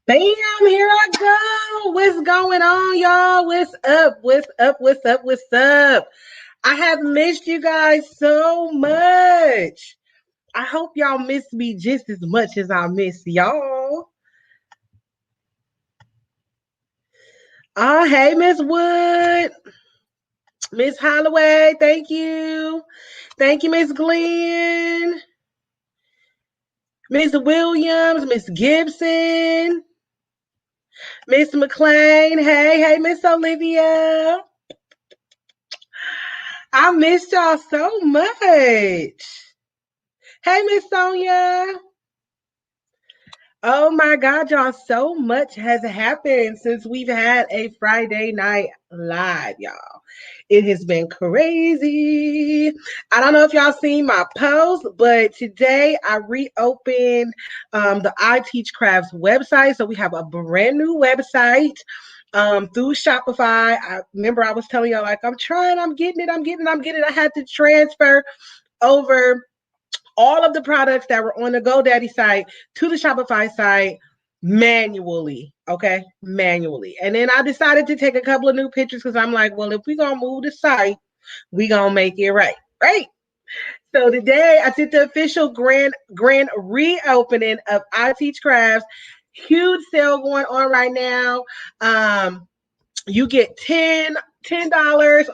Bam, here I go. What's going on, y'all? What's up? What's up? What's up? What's up? I have missed you guys so much. I hope y'all miss me just as much as I miss y'all. Hey, Miss Wood, Miss Holloway, thank you. Thank you, Miss Glenn, Miss Williams, Miss Gibson, Miss McLean. Hey, Miss Olivia. I missed y'all so much. Hey, Miss Sonia. Oh my God, y'all, so much has happened since we've had a Friday night live, y'all. It has been crazy. I don't know if y'all seen my post, but today I reopened the I Teach Crafts website. So we have a brand new website through Shopify. I remember I was telling y'all, like, I'm trying, I'm getting it. I had to transfer over all of the products that were on the GoDaddy site to the Shopify site manually. Okay, manually. And then I decided to take a couple of new pictures because I'm like, well, if we're gonna move the site, we gonna make it right. Right. So today I did the official grand reopening of I Teach Crafts. Huge sale going on right now. You get $10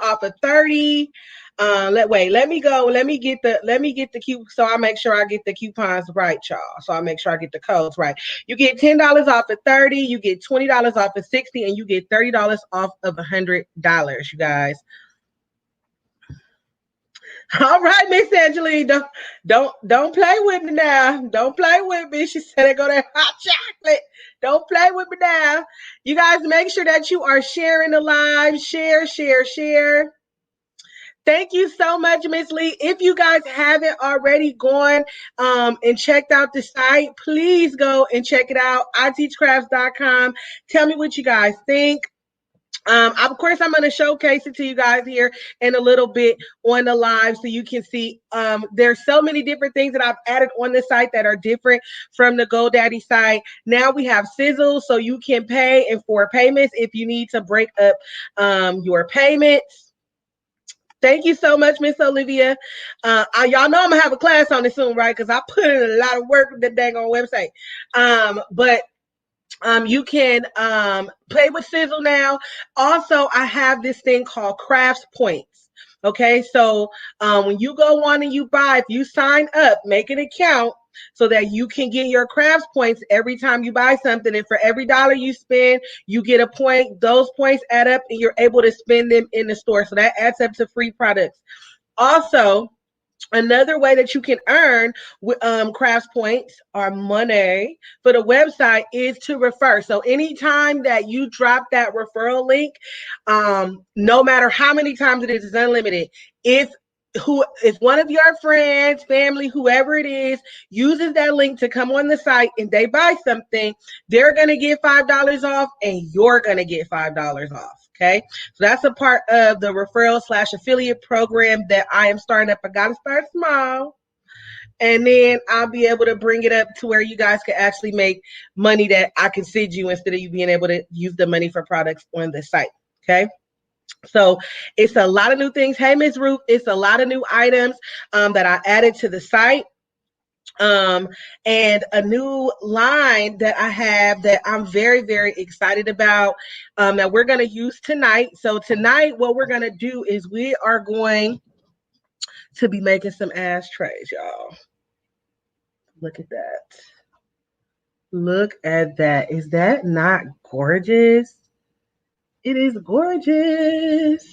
off of 30. Let me go. Let me get the coupon. So I make sure I get the coupons right, y'all. So I make sure I get the codes right. You get $10 off of 30, you get $20 off of 60, and you get $30 off of $100, you guys. All right, Miss Angeline, don't play with me now. Don't play with me. She said I go that hot chocolate. Don't play with me now. You guys make sure that you are sharing the live. Share. Thank you so much, Miss Lee. If you guys haven't already gone and checked out the site, please go and check it out. iteachcrafts.com. Tell me what you guys think. Of course, I'm going to showcase it to you guys here in a little bit on the live so you can see. There's so many different things that I've added on the site that are different from the GoDaddy site. Now we have Sizzle, so you can pay in 4 payments if you need to break up your payments. Thank you so much, Miss Olivia. Y'all know I'm going to have a class on this soon, right? Because I put in a lot of work with the dang on website. But you can play with Sizzle now. Also, I have this thing called Crafts Points. Okay, so when you go on and you buy, if you sign up, make an account so that you can get your crafts points every time you buy something. And for every dollar you spend, you get a point. Those points add up and you're able to spend them in the store. So that adds up to free products. Also, another way that you can earn crafts points or money for the website is to refer. So anytime that you drop that referral link, no matter how many times it is, it's unlimited. If one of your friends, family, whoever it is, uses that link to come on the site and they buy something, they're going to get $5 off and you're going to get $5 off. Okay, so that's a part of the referral/affiliate program that I am starting up. I got to start small, and then I'll be able to bring it up to where you guys can actually make money that I can send you instead of you being able to use the money for products on the site. Okay. So it's a lot of new things. Hey, Miss Ruth, it's a lot of new items that I added to the site. And a new line that I have that I'm very, very excited about that we're going to use tonight. So tonight, what we're going to do is we are going to be making some ashtrays, y'all. Look at that. Look at that. Is that not gorgeous? It is gorgeous.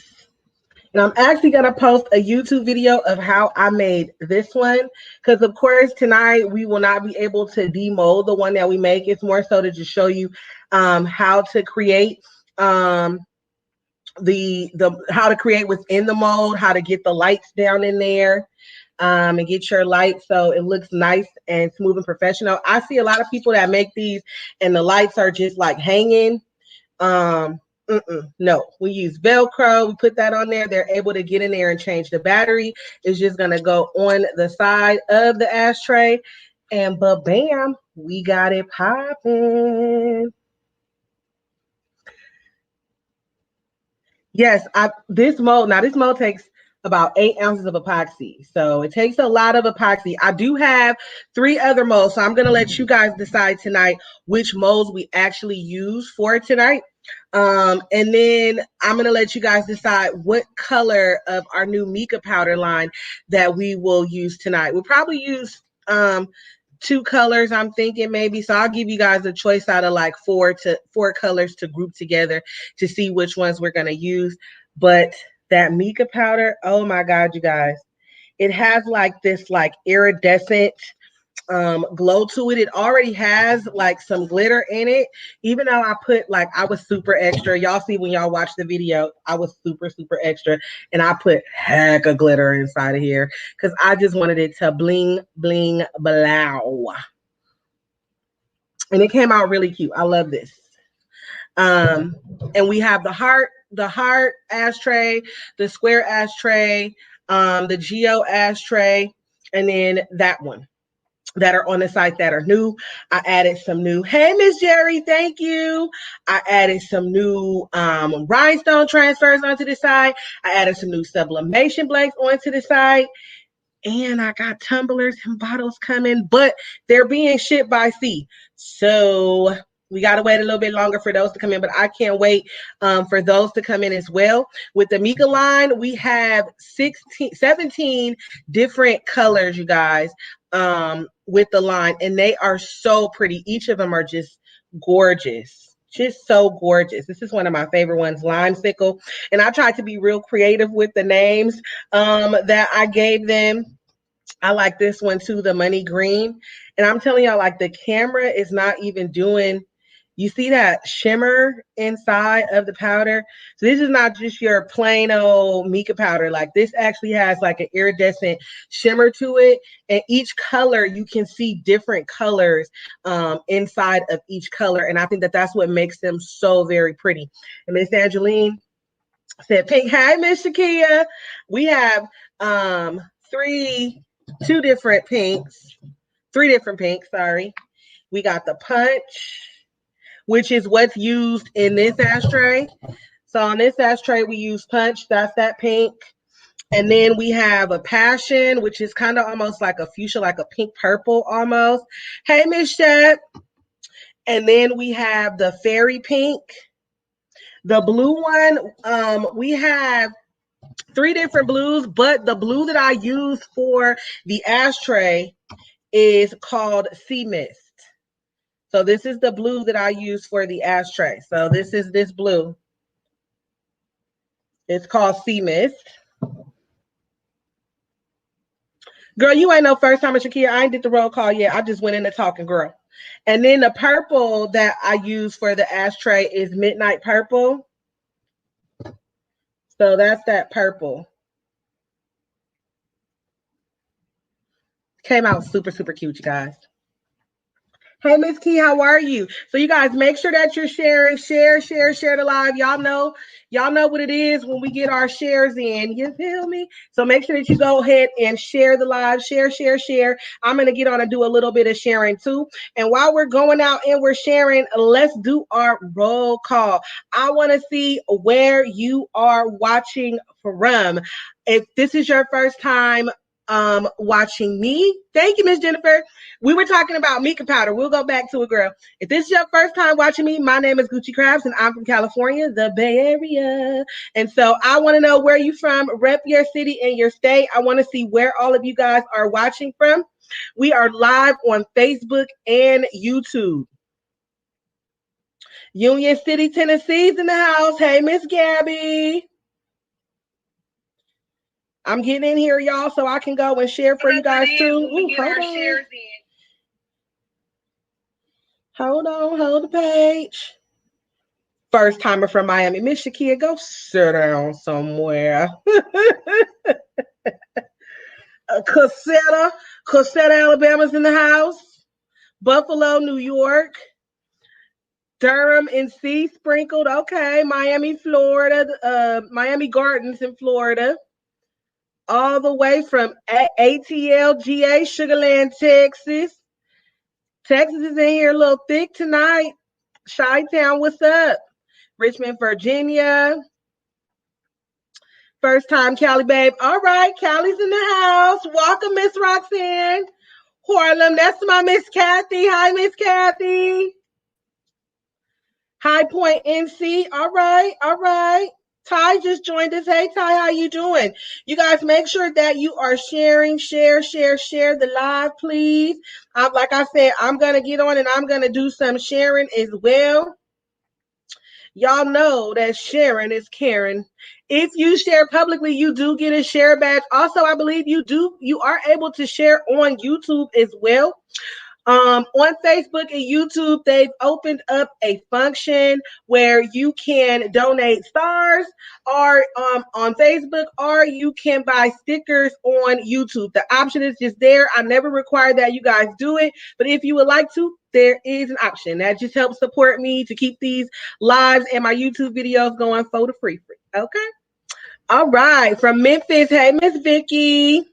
And I'm actually going to post a YouTube video of how I made this one. Because, of course, tonight we will not be able to demold the one that we make. It's more so to just show you how to create how to create within the mold, how to get the lights down in there and get your lights so it looks nice and smooth and professional. I see a lot of people that make these and the lights are just like hanging. No, we use Velcro. We put that on there. They're able to get in there and change the battery. It's just going to go on the side of the ashtray and bam, We got it popping. Yes, this mold takes about 8 ounces of epoxy. So it takes a lot of epoxy. I do have 3 other molds. So I'm going to let you guys decide tonight which molds we actually use for tonight. And then I'm going to let you guys decide what color of our new mica powder line that we will use tonight. We'll probably use 2 colors, I'm thinking maybe. So I'll give you guys a choice out of like 4 colors to group together to see which ones we're going to use. But that mica powder, oh my God, you guys, it has like this like iridescent glow to it. It already has like some glitter in it. Even though I was super extra. Y'all see when y'all watch the video, I was super, super extra. And I put heck of glitter inside of here because I just wanted it to bling, bling, blow. And it came out really cute. I love this. And we have the heart ashtray, the square ashtray, the geo ashtray, and then that one that are on the site that are new. I added some new, hey, Miss Jerry, thank you. I added some new rhinestone transfers onto the side. I added some new sublimation blanks onto the side. And I got tumblers and bottles coming, but they're being shipped by sea. So we got to wait a little bit longer for those to come in, but I can't wait for those to come in as well. With the mica line, we have 17 different colors, you guys, with the line, and they are so pretty. Each of them are just gorgeous. Just so gorgeous. This is one of my favorite ones, Lime Sickle. And I tried to be real creative with the names that I gave them. I like this one too, the money green. And I'm telling y'all, like the camera is not even doing, you see that shimmer inside of the powder? So this is not just your plain old mica powder. Like this actually has like an iridescent shimmer to it. And each color, you can see different colors inside of each color. And I think that that's what makes them so very pretty. And Miss Angeline said pink. Hi, Miss Shakia. We have three different pinks. Sorry. We got the punch, which is what's used in this ashtray. So on this ashtray, we use punch. That's that pink. And then we have a passion, which is kind of almost like a fuchsia, like a pink purple almost. Hey, Miss Shep. And then we have the fairy pink. The blue one, we have 3 different blues, but the blue that I use for the ashtray is called Sea Mist. So this is the blue that I use for the ashtray. So this is this blue. It's called Sea Mist. Girl, you ain't no first time at Shakia. I ain't did the roll call yet. I just went into talking, girl. And then the purple that I use for the ashtray is Midnight Purple. So that's that purple. Came out super, super cute, you guys. Hey, Miss Key, how are you? So you guys make sure that you're sharing, share the live. Y'all know what it is when we get our shares in. You feel me? So make sure that you go ahead and share the live, share. I'm going to get on and do a little bit of sharing too. And while we're going out and we're sharing, let's do our roll call. I want to see where you are watching from. If this is your first time watching me, thank you, Miss Jennifer. We were talking about mica powder. We'll go back to it, girl. If this is your first time watching me, my name is Gucci Crabs, and I'm from California, the Bay Area. And so I want to know where you from. Rep your city and your state. I want to see where all of you guys are watching from. We are live on Facebook and YouTube. Union City, Tennessee's in the house. Hey, Miss Gabby. I'm getting in here, y'all, so I can go and share for you guys too. Ooh, hold the page. First timer from Miami, Miss Shakia, go sit down somewhere. Corsetta, Alabama's in the house. Buffalo, New York. Durham, NC sprinkled. Okay, Miami, Florida. Miami Gardens in Florida. All the way from ATL, GA, Sugarland, Texas. Texas is in here a little thick tonight. Chi-Town, what's up? Richmond, Virginia. First time Cali, babe. All right, Cali's in the house. Welcome, Miss Roxanne. Harlem, that's my Miss Kathy. Hi, Miss Kathy. High Point NC. All right, all right. Ty just joined us. Hey, Ty, how you doing? You guys make sure that you are sharing, share the live, please. Like I said, I'm going to get on and I'm going to do some sharing as well. Y'all know that sharing is caring. If you share publicly, you do get a share badge. Also, I believe you are able to share on YouTube as well. On Facebook and YouTube, they've opened up a function where you can donate stars or on Facebook, or you can buy stickers on YouTube. The option is just there. I never require that you guys do it, but if you would like to, there is an option. That just helps support me to keep these lives and my YouTube videos going for the free. Okay? All right. From Memphis, hey, Miss Vicky.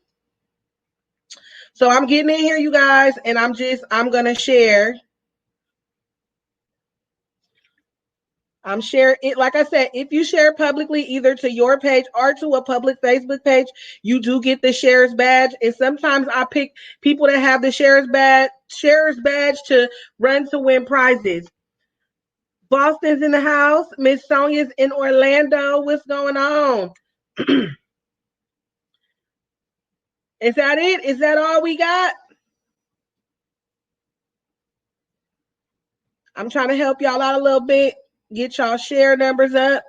So I'm getting in here, you guys, and I'm going to share. I'm sharing it. Like I said, if you share publicly, either to your page or to a public Facebook page, you do get the shares badge. And sometimes I pick people that have the shares badge to run to win prizes. Boston's in the house. Miss Sonia's in Orlando. What's going on? Is that it? Is that all we got? I'm trying to help y'all out a little bit. Get y'all share numbers up.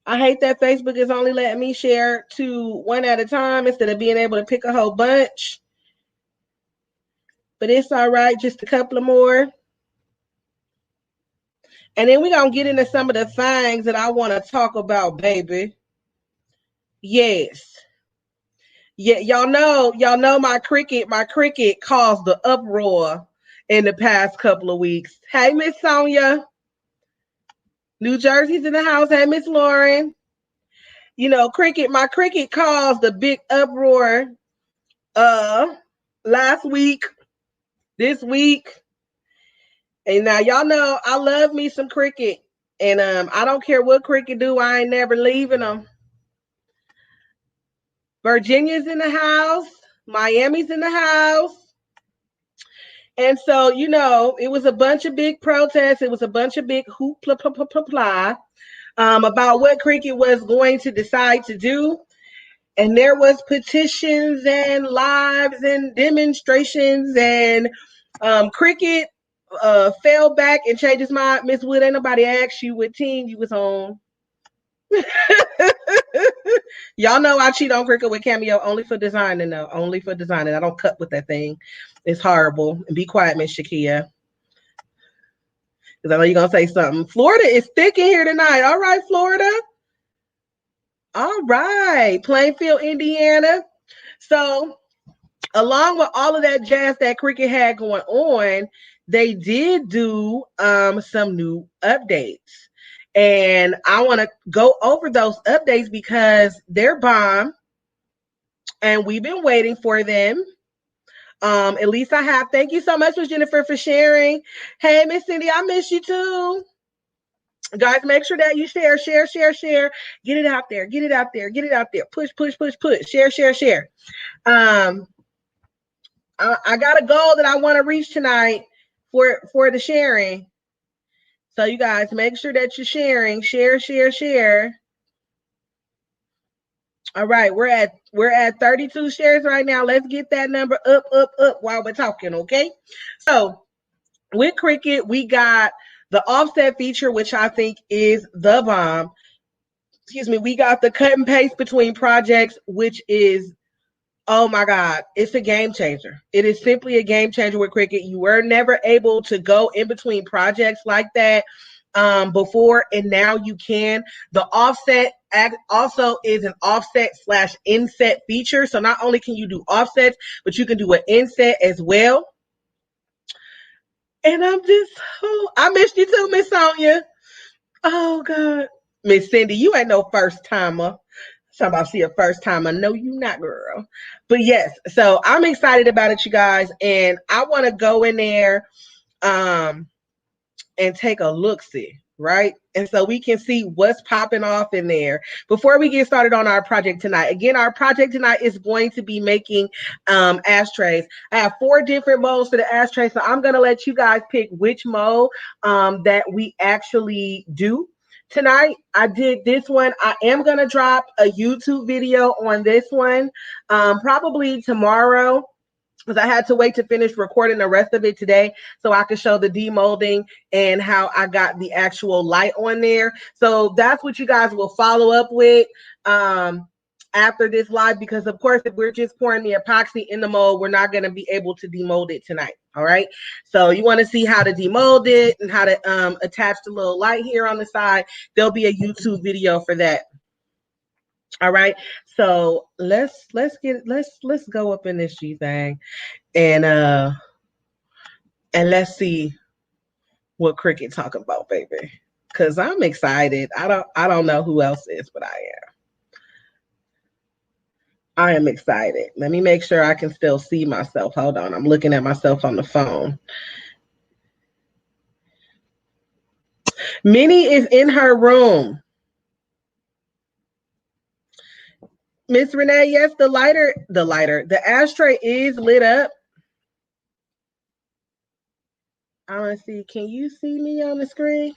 I hate that Facebook is only letting me share to one at a time instead of being able to pick a whole bunch. But it's all right. Just a couple of more. And then we're going to get into some of the things that I want to talk about, baby. Yes. Yeah, y'all know my cricket caused the uproar in the past couple of weeks. Hey, Miss Sonia. New Jersey's in the house. Hey, Miss Lauren. You know, my cricket caused a big uproar last week, this week. And now y'all know I love me some cricket. And I don't care what cricket do, I ain't never leaving them. Virginia's in the house. Miami's in the house. And so, you know, it was a bunch of big protests. It was a bunch of big hoopla about what cricket was going to decide to do. And there was petitions and lives and demonstrations, and cricket fell back and changed his mind. Miss Wood, ain't nobody asked you what team you was on. Y'all know I cheat on cricket with Cameo only for designing, though. Only for designing. I don't cut with that thing. It's horrible. And be quiet, Miss Shakia. Because I know you're going to say something. Florida is thick in here tonight. All right, Florida. All right. Plainfield, Indiana. So, along with all of that jazz that cricket had going on, they did do some new updates. And I want to go over those updates because they're bomb. And we've been waiting for them. At least I have. Thank you so much, Miss Jennifer, for sharing. Hey, Miss Cindy, I miss you too. Guys, make sure that you share. Get it out there. Push. Share. I got a goal that I want to reach tonight for the sharing. So you guys make sure that you're sharing. Share. All right, we're at 32 shares right now. Let's get that number up while we're talking, okay? So with Cricut, we got the offset feature, which I think is the bomb. Excuse me, we got the cut and paste between projects, which is, oh my God, it's a game changer. It is simply a game changer with Cricut. You were never able to go in between projects like that before, and now you can. The offset also is an offset/inset feature. So not only can you do offsets, but you can do an inset as well. And I missed you too, Miss Sonia. Oh God. Miss Cindy, you ain't no first timer. Talking about see a first time. I know you not, girl. But yes, so I'm excited about it, you guys. And I want to go in there and take a look-see, right? And so we can see what's popping off in there before we get started on our project tonight. Again, our project tonight is going to be making ashtrays. I have 4 different molds for the ashtray, so I'm going to let you guys pick which mold that we actually do tonight. I did this one. I am going to drop a YouTube video on this one probably tomorrow, because I had to wait to finish recording the rest of it today so I could show the demolding and how I got the actual light on there. So that's what you guys will follow up with after this live, because of course, if we're just pouring the epoxy in the mold, we're not going to be able to demold it tonight. All right. So you want to see how to demold it and how to attach the little light here on the side. There'll be a YouTube video for that. All right, so let's go up in this G thing and let's see what Cricket talking about, baby. Cause I'm excited. I don't know who else is, but I am excited. Let me make sure I can still see myself. Hold on, I'm looking at myself on the phone. Minnie is in her room. Miss Renee, yes, the ashtray is lit up. I want to see, can you see me on the screen?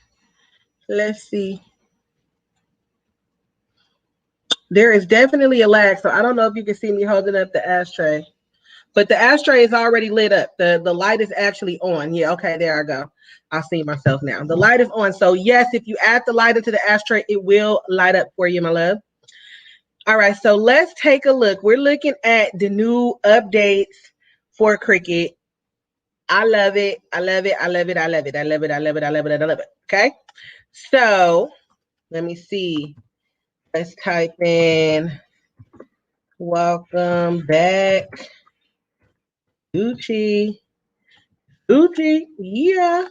Let's see. There is definitely a lag, so I don't know if you can see me holding up the ashtray. But the ashtray is already lit up. The light is actually on. Yeah, okay, there I go. I see myself now. The light is on. So yes, if you add the light into the ashtray, it will light up for you, my love. All right, so let's take a look. We're looking at the new updates for Cricut. I love it. I love it. I love it. I love it. I love it. I love it. I love it. I love it. Okay. So let me see. Let's type in welcome back. Gucci. Gucci. Yeah.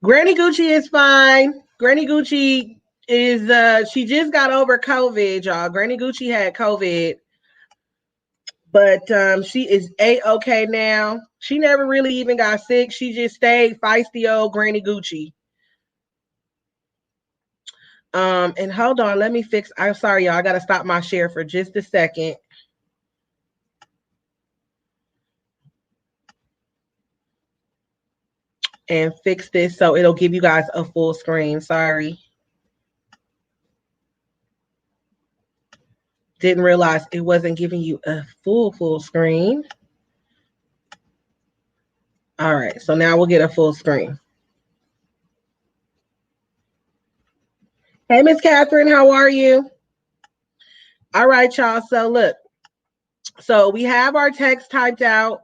Granny Gucci is fine. Granny Gucci is she just got over COVID, y'all. Granny Gucci had COVID, but she is A-okay now. She never really even got sick. She just stayed feisty old Granny Gucci. And hold on, let me fix. I'm sorry, y'all. I gotta stop my share for just a second. And fix this so it'll give you guys a full screen. Sorry. Didn't realize it wasn't giving you a full screen. All right, so now we'll get a full screen. Hey, Miss Catherine, how are you? All right, y'all. So look, so we have our text typed out,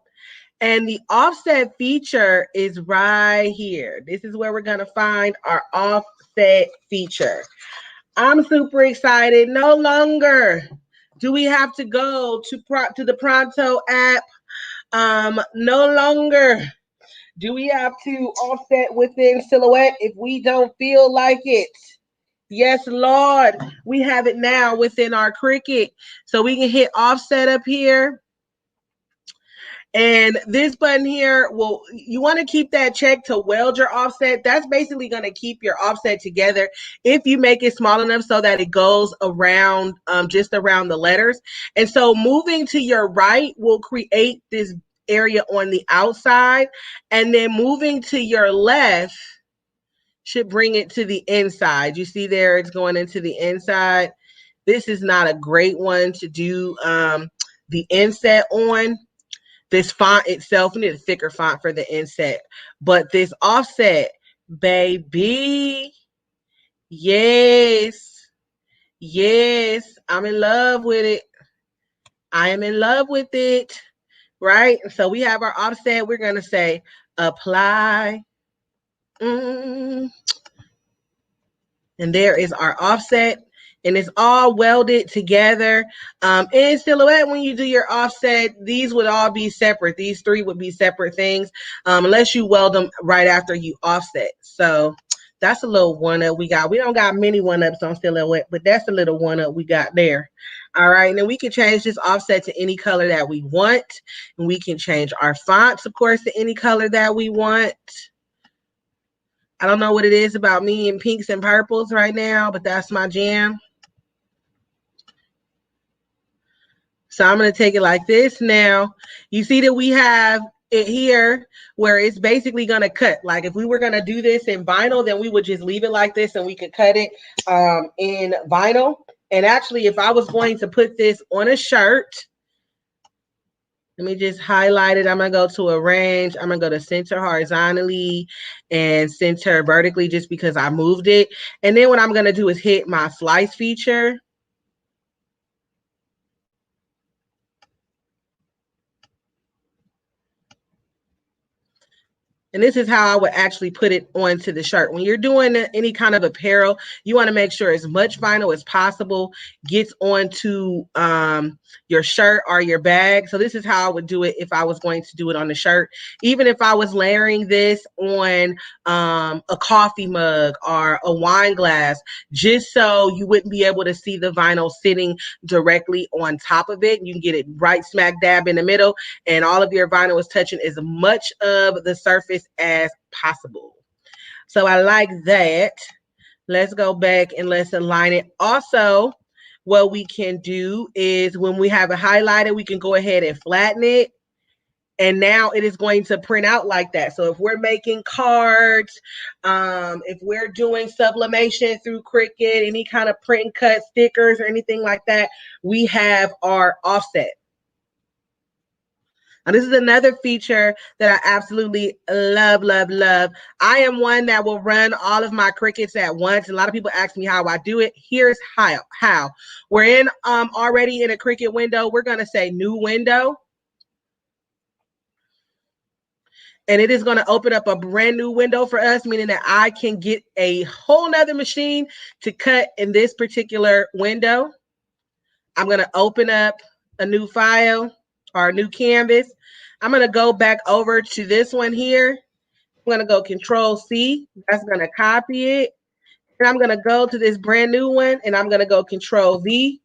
and the offset feature is right here. This is where we're gonna find our offset feature. I'm super excited. No longer do we have to go to the Pronto app. No longer do we have to offset within Silhouette if we don't feel like it. Yes, Lord, we have it now within our Cricut. So we can hit offset up here. And this button here, well, you want to keep that check to weld your offset. That's basically going to keep your offset together if you make it small enough so that it goes around, just around the letters. And so moving to your right will create this area on the outside. And then moving to your left should bring it to the inside. You see there, it's going into the inside. This is not a great one to do the inset on. This font itself, we need a thicker font for the inset. But this offset, baby, yes, yes, I'm in love with it. I am in love with it, right? So we have our offset. We're going to say apply. And there is our offset. And it's all welded together. In Silhouette, when you do your offset, these would all be separate. These 3 would be separate things, unless you weld them right after you offset. So That's a little one-up we got. We don't got many one-ups on Silhouette, but that's a little one-up we got there. All right, and then we can change this offset to any color that we want. And we can change our fonts, of course, to any color that we want. I don't know what it is about me and pinks and purples right now, but that's my jam. So I'm going to take it like this. Now, you see that we have it here where it's basically going to cut. Like if we were going to do this in vinyl, then we would just leave it like this and we could cut it in vinyl. And actually, if I was going to put this on a shirt, let me just highlight it. I'm going to go to arrange. I'm going to go to center horizontally and center vertically just because I moved it. And then what I'm going to do is hit my slice feature. And this is how I would actually put it onto the shirt. When you're doing any kind of apparel, you want to make sure as much vinyl as possible gets onto your shirt or your bag. So this is how I would do it if I was going to do it on the shirt. Even if I was layering this on a coffee mug or a wine glass, just so you wouldn't be able to see the vinyl sitting directly on top of it. You can get it right smack dab in the middle, and all of your vinyl is touching as much of the surface as possible. So I like that. Let's go back and let's align it. Also, what we can do is when we have it highlighted, we can go ahead and flatten it. And now it is going to print out like that. So if we're making cards, if we're doing sublimation through Cricut, any kind of print and cut stickers or anything like that, we have our offset. And this is another feature that I absolutely love, love, love. I am one that will run all of my Cricuts at once. A lot of people ask me how I do it. Here's how. We're in already in a Cricut window. We're going to say new window. And it is going to open up a brand new window for us, meaning that I can get a whole nother machine to cut in this particular window. I'm going to open up a new file or a new canvas. I'm going to go back over to this one here. I'm going to go Control C. That's going to copy it. And I'm going to go to this brand new one and I'm going to go Control V.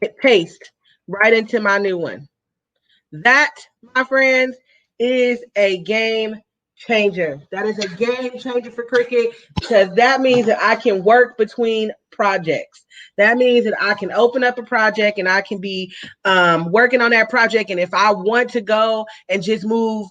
Hit paste right into my new one. That, my friends, is a game changer. That is a game changer for Cricut because that means that I can work between projects. That means that I can open up a project and I can be working on that project. And if I want to go and just move,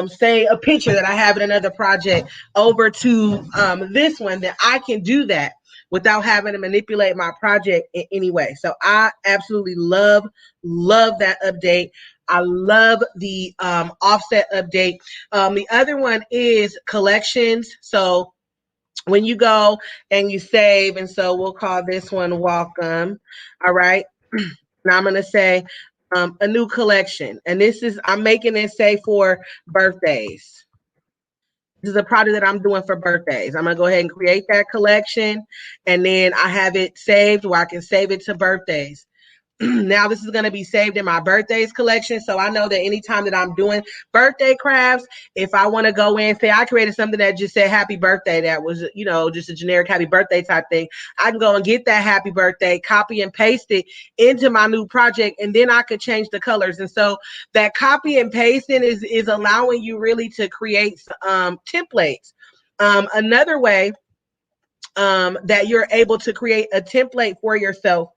say, a picture that I have in another project over to this one, then I can do that without having to manipulate my project in any way. So I absolutely love that update. I love the offset update. The other one is collections. So when you go and you save, and so we'll call this one welcome. All right. Now I'm going to say a new collection. And this is, I'm making it say for birthdays. This is a project that I'm doing for birthdays. I'm going to go ahead and create that collection. And then I have it saved where I can save it to birthdays. Now this is going to be saved in my birthdays collection. So I know that anytime that I'm doing birthday crafts, if I want to go in, say I created something that just said happy birthday, that was, you know, just a generic happy birthday type thing, I can go and get that happy birthday, copy and paste it into my new project, and then I could change the colors. And so that copy and pasting is allowing you really to create templates. Another way that you're able to create a template for yourself,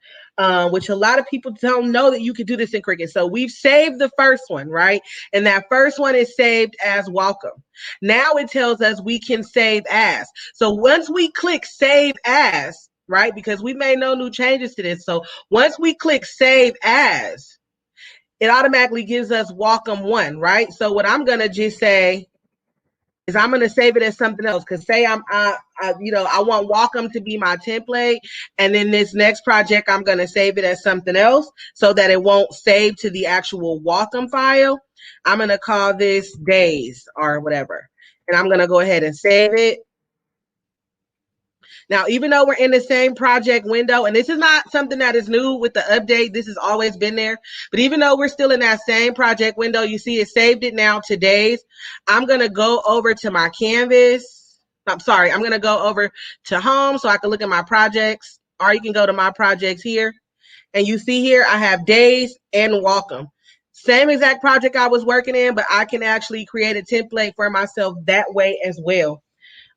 which a lot of people don't know that you can do this in Cricut. So we've saved the first one, right? And that first one is saved as welcome. Now it tells us we can save as. So once we click save as, right? Because we made no new changes to this. So once we click save as, it automatically gives us welcome one, right? So what I'm going to just say is I'm going to save it as something else. Because say I want welcome to be my template, and then this next project I'm going to save it as something else so that it won't save to the actual welcome file. I'm going to call this days or whatever, and I'm going to go ahead and save it. Now, even though we're in the same project window, and this is not something that is new with the update, this has always been there. But even though we're still in that same project window, you see it saved it now to days. I'm going to go over to my canvas. I'm sorry, I'm going to go over to home so I can look at my projects, or you can go to my projects here. And you see here, I have days and welcome. Same exact project I was working in, but I can actually create a template for myself that way as well.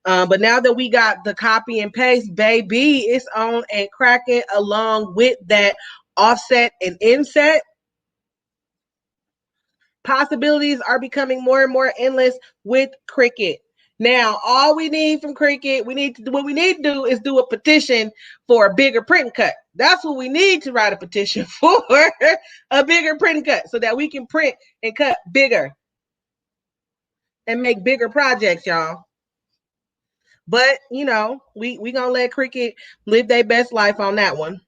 But now that we got the copy and paste, baby, it's on and cracking along with that offset and inset. Possibilities are becoming more and more endless with Cricut. Now, all we need from Cricut, what we need to do is do a petition for a bigger print cut. That's what we need to write a petition for, a bigger print cut, so that we can print and cut bigger and make bigger projects, y'all. But, you know, we going to let Cricut live their best life on that one.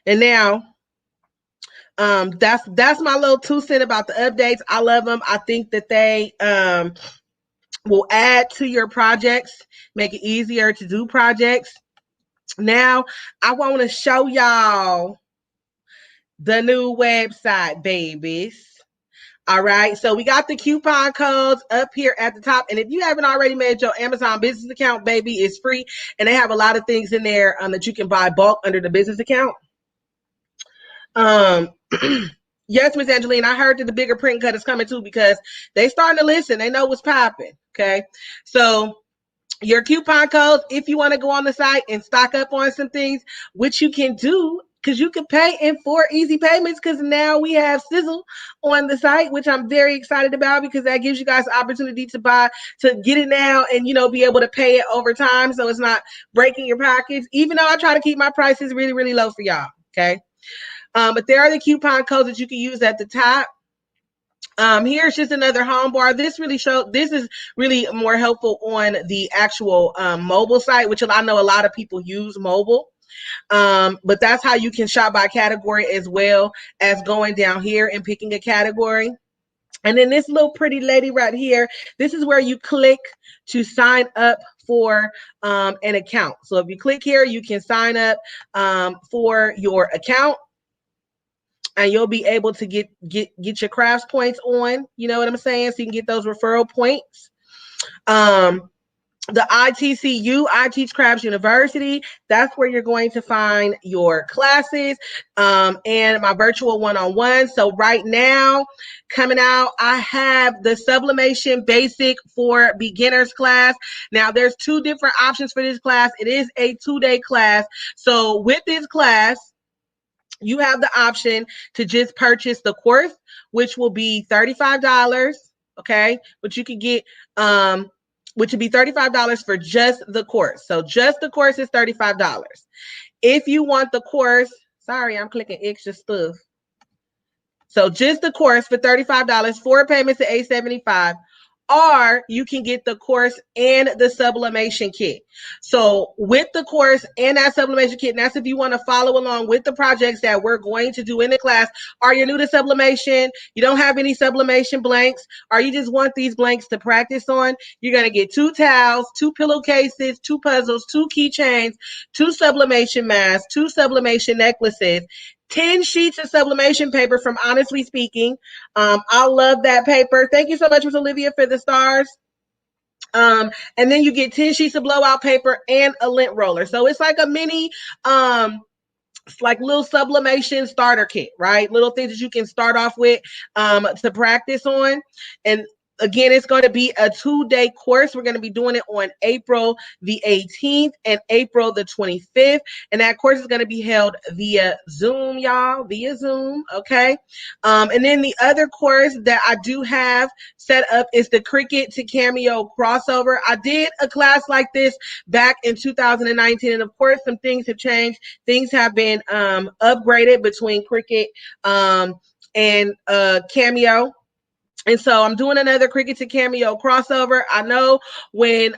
And now, that's my little 2 cents about the updates. I love them. I think that they will add to your projects, make it easier to do projects. Now, I want to show y'all the new website, babies. All right, so we got the coupon codes up here at the top. And if you haven't already made your Amazon business account, baby, it's free. And they have a lot of things in there that you can buy bulk under the business account. Yes, Miss Angeline, I heard that the bigger print cut is coming too, because they starting to listen. They know what's popping. Okay, so your coupon codes, if you want to go on the site and stock up on some things, which you can do, because you can pay in 4 easy payments, because now we have Sizzle on the site, which I'm very excited about, because that gives you guys the opportunity to get it now and, you know, be able to pay it over time, so it's not breaking your pockets, even though I try to keep my prices really, really low for y'all. Okay. But there are the coupon codes that you can use at the top. Here's just another home bar. This is really more helpful on the actual mobile site, which I know a lot of people use mobile. But that's how you can shop by category, as well as going down here and picking a category. And then this little pretty lady right here, this is where you click to sign up for an account. So if you click here, you can sign up for your account. And you'll be able to get your crafts points on, you know what I'm saying? So you can get those referral points. The ITCU, I Teach Crafts University, that's where you're going to find your classes and my virtual one-on-one. So right now, coming out, I have the Sublimation Basic for Beginners class. Now, there's 2 different options for this class. It is a 2-day class. So with this class, you have the option to just purchase the course, which will be $35. Okay, but you can get which would be $35 for just the course. So just the course is $35. If you want the course, sorry, I'm clicking extra stuff. So just the course for $35, 4 payments at $875. Or you can get the course and the sublimation kit. So with the course and that sublimation kit, and that's if you want to follow along with the projects that we're going to do in the class. Are you new to sublimation? You don't have any sublimation blanks, or you just want these blanks to practice on? You're going to get 2 towels, 2 pillowcases, 2 puzzles, 2 keychains, 2 sublimation masks, 2 sublimation necklaces, 10 sheets of sublimation paper from Honestly Speaking. I love that paper. Thank you so much, Ms. Olivia, for the stars. And then you get 10 sheets of blowout paper and a lint roller. So it's like a mini, like little sublimation starter kit, right? Little things that you can start off with to practice on. And again, it's going to be a 2-day course. We're going to be doing it on April the 18th and April the 25th. And that course is going to be held via Zoom, y'all, via Zoom. Okay. And then the other course that I do have set up is the Cricut to Cameo crossover. I did a class like this back in 2019. And of course, some things have changed. Things have been upgraded between Cricut and Cameo. And so I'm doing another Cricut to Cameo crossover. I know when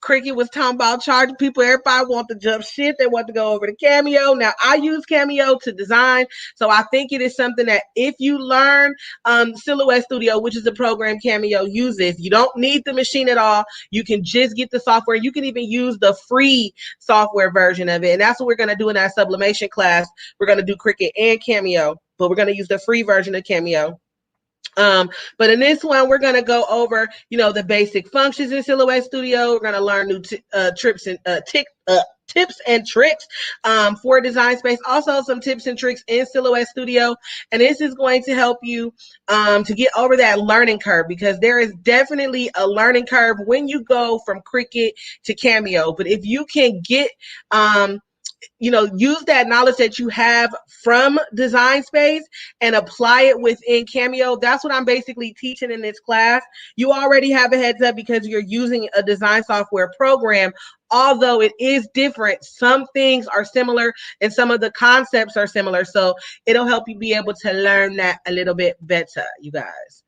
Cricut was talking about charging people, everybody want to jump shit. They want to go over to Cameo. Now I use Cameo to design. So I think it is something that if you learn Silhouette Studio, which is the program Cameo uses, you don't need the machine at all. You can just get the software. You can even use the free software version of it. And that's what we're going to do in that sublimation class. We're going to do Cricut and Cameo, but we're going to use the free version of Cameo. But in this one, we're going to go over, the basic functions in Silhouette Studio. We're going to learn new tips and tricks for Design Space. Also, some tips and tricks in Silhouette Studio. And this is going to help you to get over that learning curve, because there is definitely a learning curve when you go from Cricut to Cameo. But if you can get use that knowledge that you have from Design Space and apply it within Cameo. That's what I'm basically teaching in this class. You already have a heads up because you're using a design software program. Although it is different, some things are similar and some of the concepts are similar. So it'll help you be able to learn that a little bit better, you guys.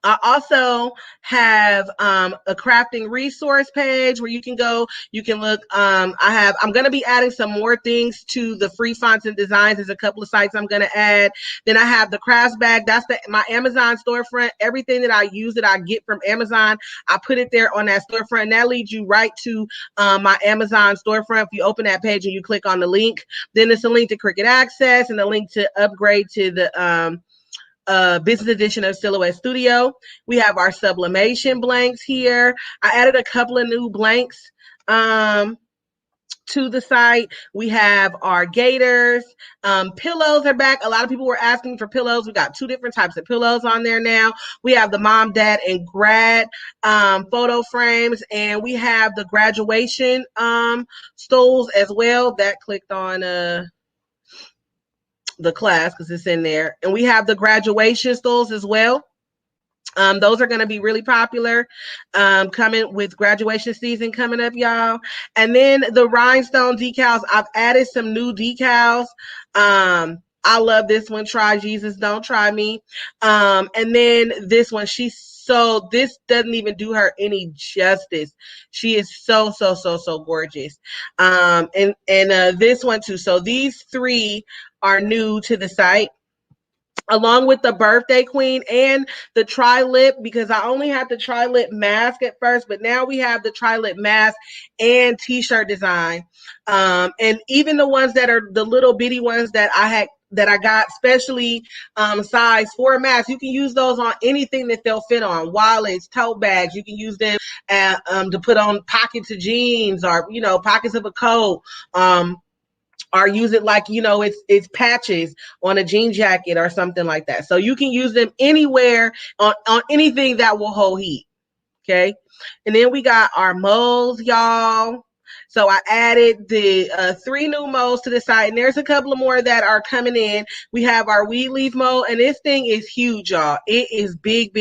I also have a crafting resource page where you can go, you can look. I'm going to be adding some more things to the free fonts and designs. There's a couple of sites I'm going to add. Then I have the crafts bag. That's my Amazon storefront. Everything that I use that I get from Amazon, I put it there on that storefront. And that leads you right to my Amazon storefront. If you open that page and you click on the link, then it's a link to Cricut Access and a link to upgrade to the business edition of Silhouette Studio. We have our sublimation blanks here. I added a couple of new blanks to the site. We have our gaiters. Pillows are back. A lot of people were asking for pillows. We got 2 different types of pillows on there now. We have the mom, dad, and grad photo frames, and we have the graduation stools as well. That clicked on the class because it's in there. And we have the graduation stools as well. Those are going to be really popular coming with graduation season coming up, y'all. And then the Rhinestone Decals. I've added some new decals. I love this one. Try Jesus, don't try me. And then this one, this doesn't even do her any justice. She is so gorgeous. And this one too. So these 3 are new to the site, along with the birthday queen and the tri-lip, because I only had the tri-lip mask at first, but now we have the tri-lip mask and t-shirt design. And even the ones that are the little bitty ones that I got specially size for masks, you can use those on anything that they'll fit on. Wallets, tote bags, you can use them to put on pockets of jeans or, pockets of a coat. Or use it like, it's patches on a jean jacket or something like that. So you can use them anywhere on anything that will hold heat. Okay. And then we got our molds, y'all. So I added the 3 new molds to the site, and there's a couple of more that are coming in. We have our weed leaf mold, and this thing is huge, y'all. It is big,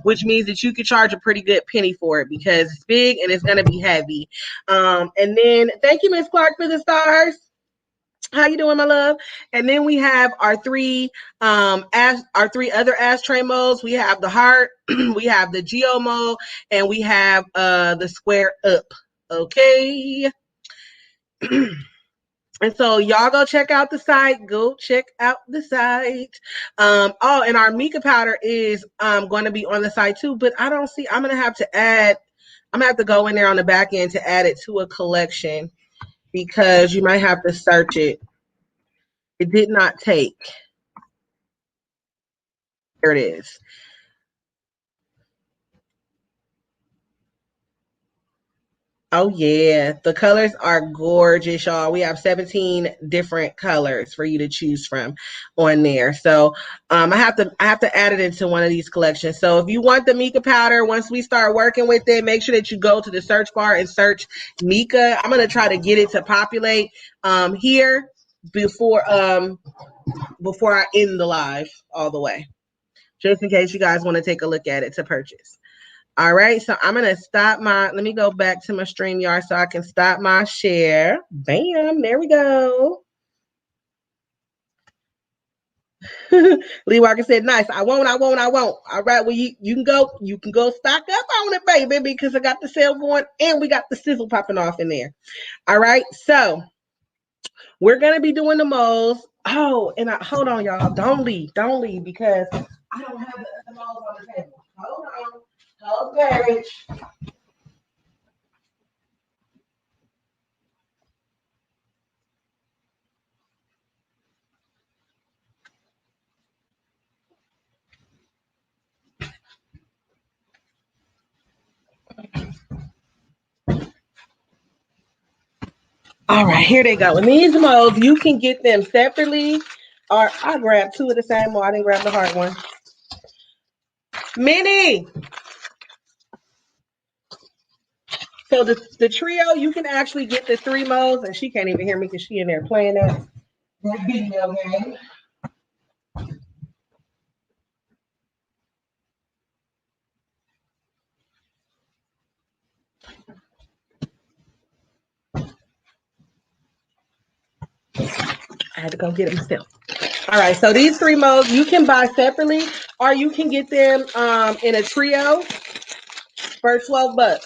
which means that you can charge a pretty good penny for it because it's big and it's going to be heavy. And then thank you, Miss Clark, for the stars. How you doing, my love? And then we have our 3 other ashtray molds. We have the heart, we have the geo mold, and we have the square up. Okay. And so y'all go check out the site. Go check out the site. And our mica powder is going to be on the site too, but I don't see. I'm gonna have to go in there on the back end to add it to a collection, because you might have to search it. It did not take. There it is. Oh yeah, the colors are gorgeous, y'all. We have 17 different colors for you to choose from on there. So I have to add it into one of these collections. So if you want the mica powder, once we start working with it, make sure that you go to the search bar and search mica. I'm gonna try to get it to populate here before I end the live all the way, just in case you guys want to take a look at it to purchase. All right, so I'm going to let me go back to my StreamYard so I can stop my share. Bam, there we go. Lee Walker said, nice. I won't. All right, well, you can go stock up on it, baby, because I got the sale going and we got the sizzle popping off in there. All right, so we're gonna be doing the molds. Oh, and hold on, y'all. Don't leave because I don't have the molds on the table. Hold courage. All right, here they go. And these molds, you can get them separately, or I grabbed two of the same mold. I didn't grab the hard one. Minnie. So the trio, you can actually get the 3 molds, and she can't even hear me because she in there playing that video game. I had to go get them still. All right, so these 3 molds you can buy separately, or you can get them in a trio for $12.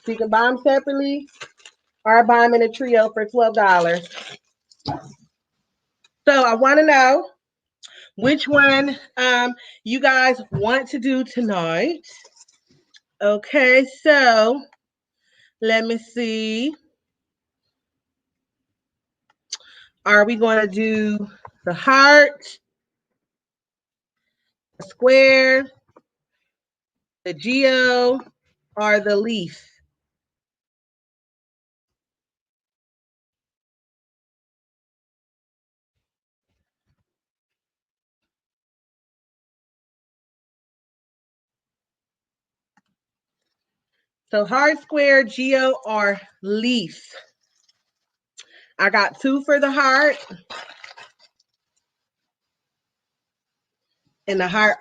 So you can buy them separately, or buy them in a trio for $12. So I want to know which one you guys want to do tonight. Okay, so let me see. Are we going to do the heart, the square, the geo, or the leaf? So heart, square, geo, or leaf. I got 2 for the heart. And the heart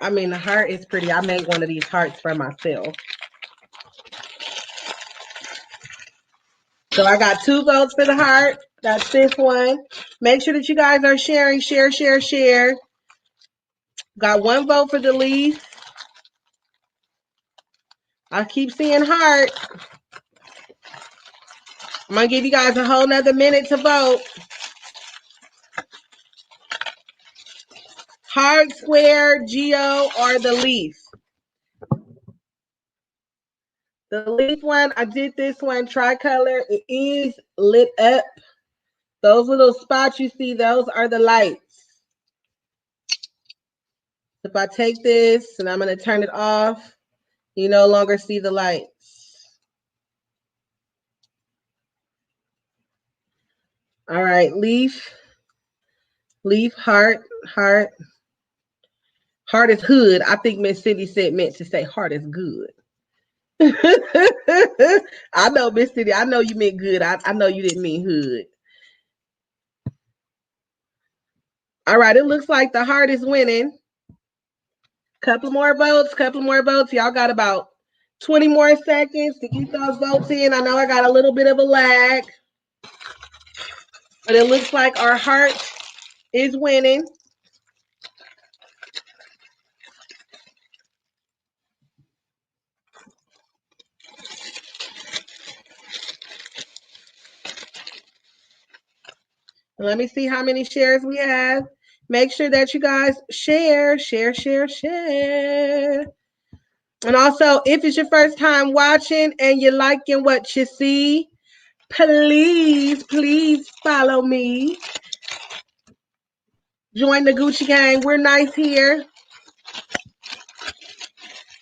is pretty. I made one of these hearts for myself. So I got 2 votes for the heart. That's this one. Make sure that you guys are sharing. Share. Got 1 vote for the leaf. I keep seeing heart. I'm going to give you guys a whole nother minute to vote. Heart, square, geo, or the leaf. The leaf one, I did this one tricolor. It is lit up. Those little spots you see, those are the lights. If I take this and I'm going to turn it off, you no longer see the lights. All right, leaf, heart. Heart is hood. I think Miss Cindy said meant to say heart is good. I know, Miss Cindy. I know you meant good. I know you didn't mean hood. All right, it looks like the heart is winning. Couple more votes. Y'all got about 20 more seconds to get those votes in. I know I got a little bit of a lag, but it looks like our heart is winning. Let me see how many shares we have. Make sure that you guys share. And also, if it's your first time watching and you're liking what you see, please follow me. Join the Gucci gang. We're nice here.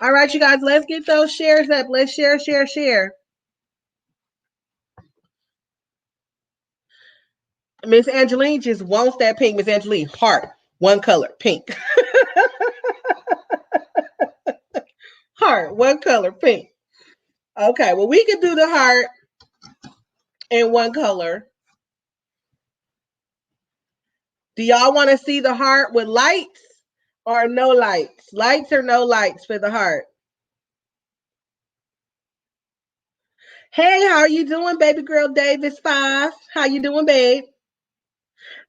All right, you guys, let's get those shares up. Let's share. Miss Angeline just wants that pink. Miss Angeline, heart, 1 color, pink. Heart, 1 color, pink. Okay, well, we can do the heart in 1 color. Do y'all want to see the heart with lights or no lights? Lights or no lights for the heart? Hey, how are you doing, baby girl Davis 5? How you doing, babe?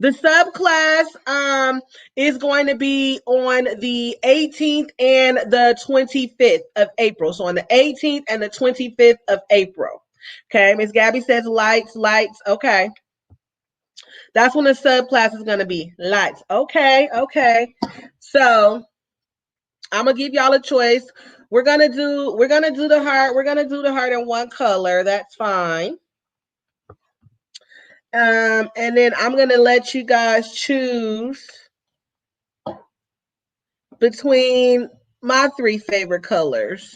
The subclass is going to be on the 18th and the 25th of April. So on the 18th and the 25th of April. Okay, Miss Gabby says lights, lights. Okay. That's when the subclass is going to be. Lights. Okay, okay. So I'm gonna give y'all a choice. We're gonna do the heart. We're gonna do the heart in one color. That's fine. And then I'm gonna let you guys choose between my three favorite colors.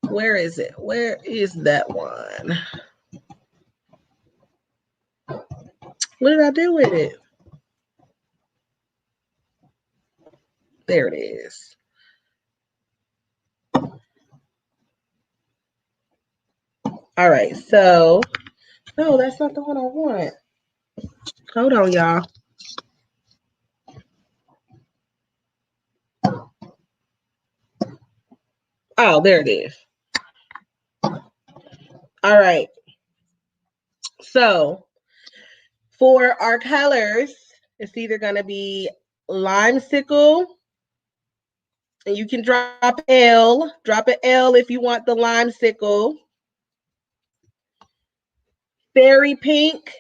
Where is it? Where is that one? What did I do with it? There it is. All right, so no, that's not the one I want. Hold on, y'all. Oh, there it is. All right. So for our colors, it's either going to be lime sickle, and you can drop L. Drop an L if you want the lime sickle. Fairy pink.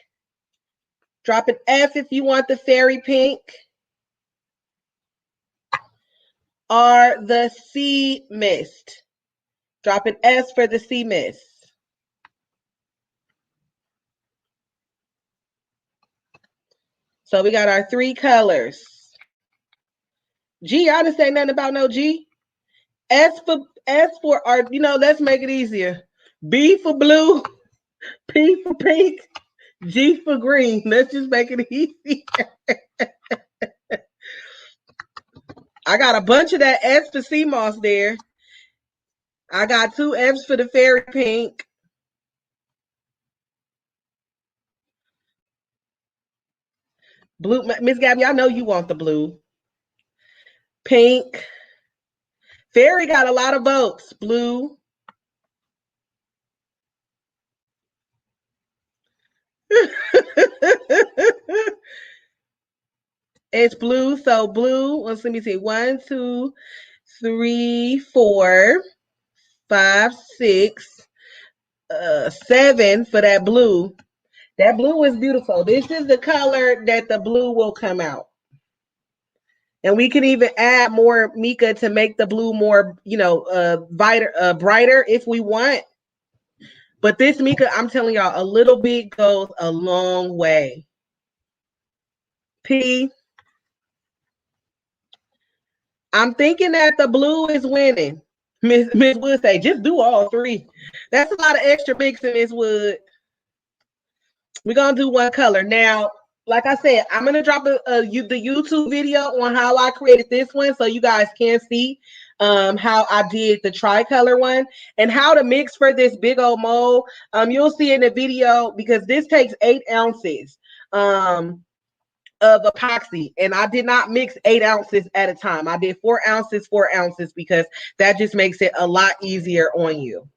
Drop an F if you want the fairy pink. Or the sea mist. Drop an S for the sea mist. So we got our three colors. G, I didn't say nothing about no G. S for our, let's make it easier. B for blue, P for pink, G for green. Let's just make it easy. I got a bunch of that S for sea moss there. I got two F's for the fairy pink. Blue, Miss Gabby, I know you want the blue. Pink. Fairy got a lot of votes. Blue. It's blue. So blue. Let me see. 1, 2, 3, 4, 5, 6, 7 for that blue. That blue is beautiful. This is the color that the blue will come out. And we can even add more mica to make the blue more, brighter if we want. But this mica, I'm telling y'all, a little bit goes a long way. P. I'm thinking that the blue is winning. Miss Wood say, just do all three. That's a lot of extra mixing, Miss Wood. We're going to do one color. Now, like I said, I'm going to drop the YouTube video on how I created this one so you guys can see how I did the tricolor one and how to mix for this big old mold. You'll see in the video because this takes 8 ounces of epoxy, and I did not mix 8 ounces at a time. I did 4 ounces because that just makes it a lot easier on you.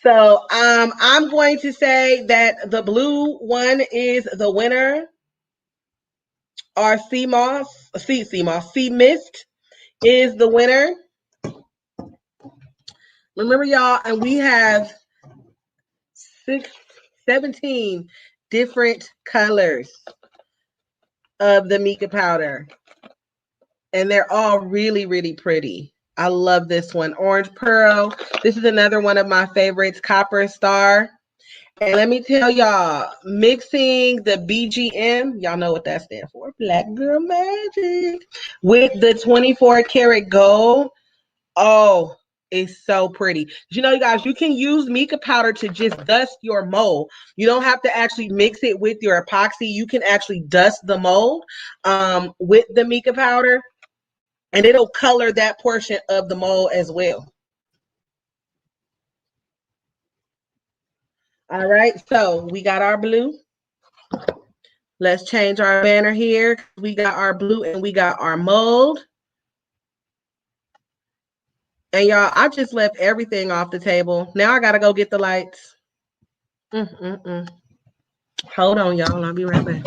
So I'm going to say that the blue one is the winner. Our sea mist is the winner. Remember, y'all, and we have 17 different colors of the mica powder. And they're all really, really pretty. I love this one. Orange Pearl. This is another one of my favorites, Copper Star. And let me tell y'all, mixing the BGM, y'all know what that stands for, Black Girl Magic, with the 24 karat gold. Oh, it's so pretty. You know, you guys, you can use mica powder to just dust your mold. You don't have to actually mix it with your epoxy. You can actually dust the mold with the mica powder, and it'll color that portion of the mold as well. All right, so we got our blue. Let's change our banner here. We got our blue and we got our mold. And y'all, I just left everything off the table. Now I gotta go get the lights. Hold on, y'all. I'll be right back.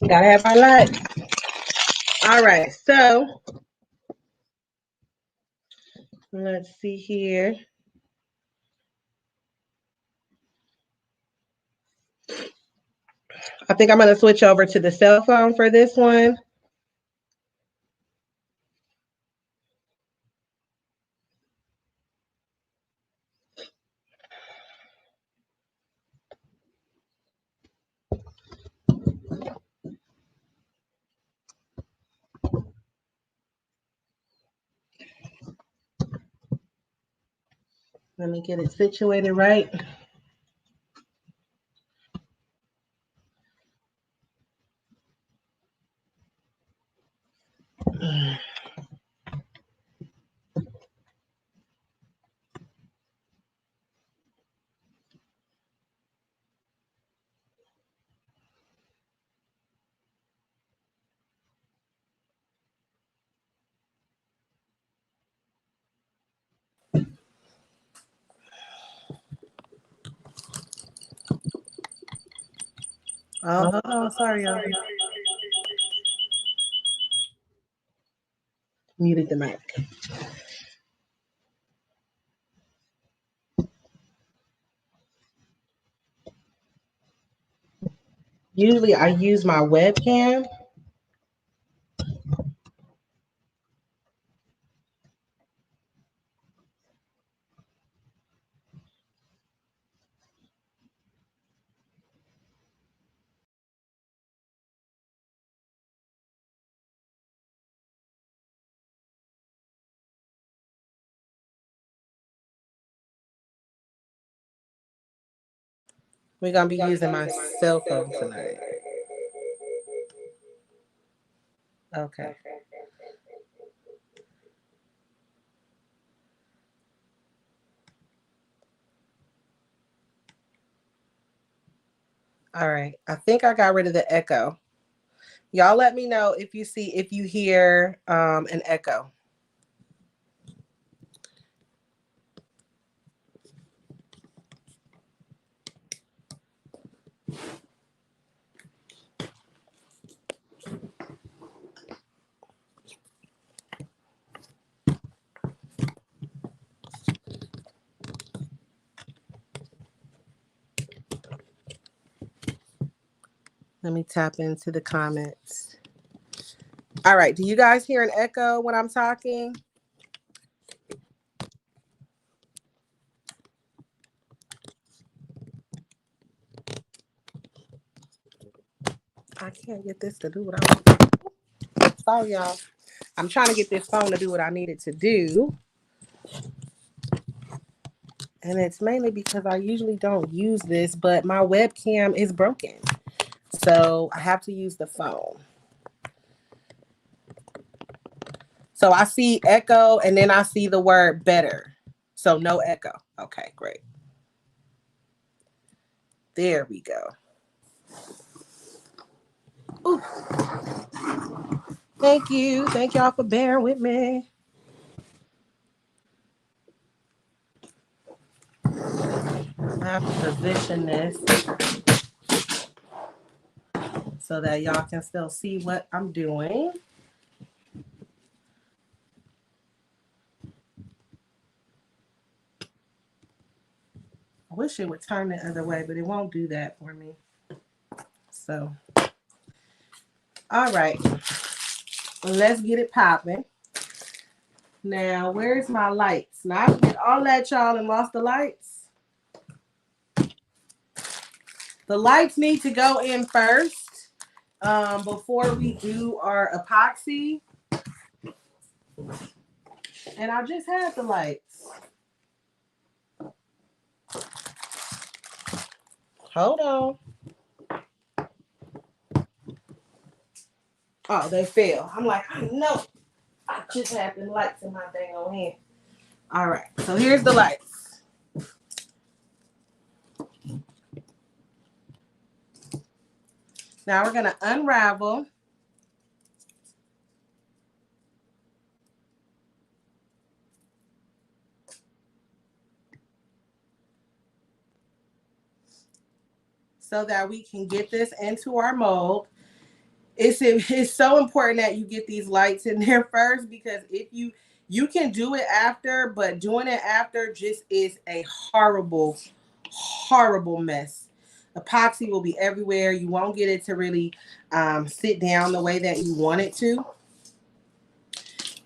Gotta have my light. All right, so let's see here. I think I'm gonna switch over to the cell phone for this one. Let me get it situated right. Oh, sorry, y'all. Muted the mic. Usually I use my webcam. We're gonna be using my cell phone tonight. Okay. All right. I think I got rid of the echo. Y'all let me know if you hear an echo. Let me tap into the comments. All right. Do you guys hear an echo when I'm talking? I can't get this to do what I want. Sorry, y'all. I'm trying to get this phone to do what I need it to do. And it's mainly because I usually don't use this, but my webcam is broken. So I have to use the phone. So I see echo and then I see the word better. So no echo. Okay, great. There we go. Ooh. Thank you. Thank y'all for bearing with me. I have to position this so that y'all can still see what I'm doing. I wish it would turn the other way, but it won't do that for me. So, all right. Let's get it popping. Now, where's my lights? Now, I did all that, y'all, and lost the lights. The lights need to go in first before we do our epoxy. And I just had the lights. Hold on. Oh, they fell. I'm like, I know. I just had the lights in my dang on hand. All right, so here's the lights. Now we're gonna unravel. So that we can get this into our mold. It's so important that you get these lights in there first, because if you can do it after, but doing it after just is a horrible, horrible mess. Epoxy will be everywhere. You won't get it to really sit down the way that you want it to.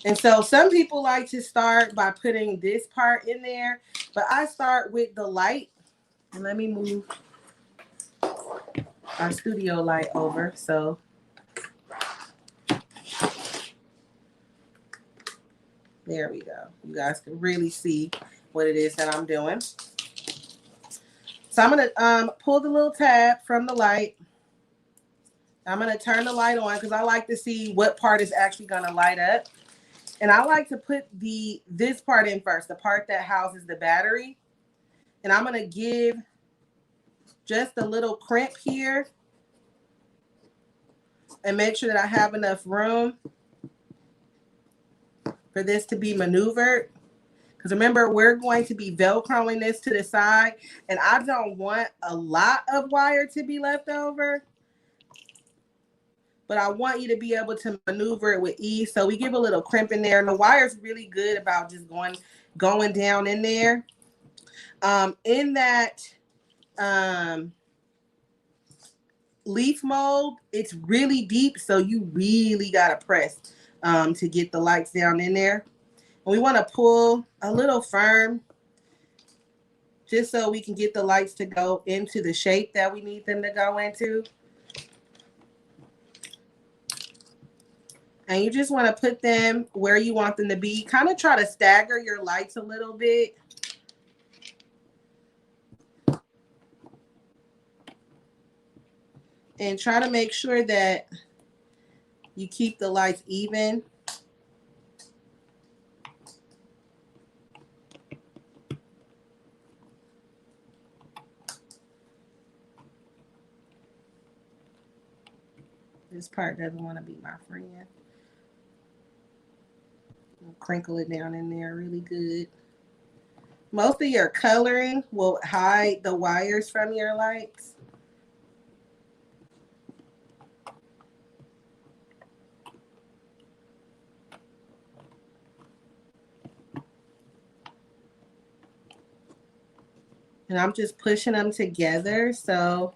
And so some people like to start by putting this part in there, but I start with the light. And let me move our studio light over so there we go. You guys can really see what it is that I'm doing. So I'm going to pull the little tab from the light. I'm going to turn the light on because I like to see what part is actually going to light up. And I like to put this part in first, the part that houses the battery. And I'm going to give just a little crimp here and make sure that I have enough room for this to be maneuvered. Because remember, we're going to be Velcroing this to the side, and I don't want a lot of wire to be left over, but I want you to be able to maneuver it with ease. So we give a little crimp in there, and the wire is really good about just going down in there. In that leaf mold, it's really deep, so you really got to press to get the lights down in there. And we want to pull a little firm just so we can get the lights to go into the shape that we need them to go into. And you just want to put them where you want them to be. Kind of try to stagger your lights a little bit. And try to make sure that you keep the lights even. This part doesn't want to be my friend. I'll crinkle it down in there really good. Most of your coloring will hide the wires from your lights. And I'm just pushing them together so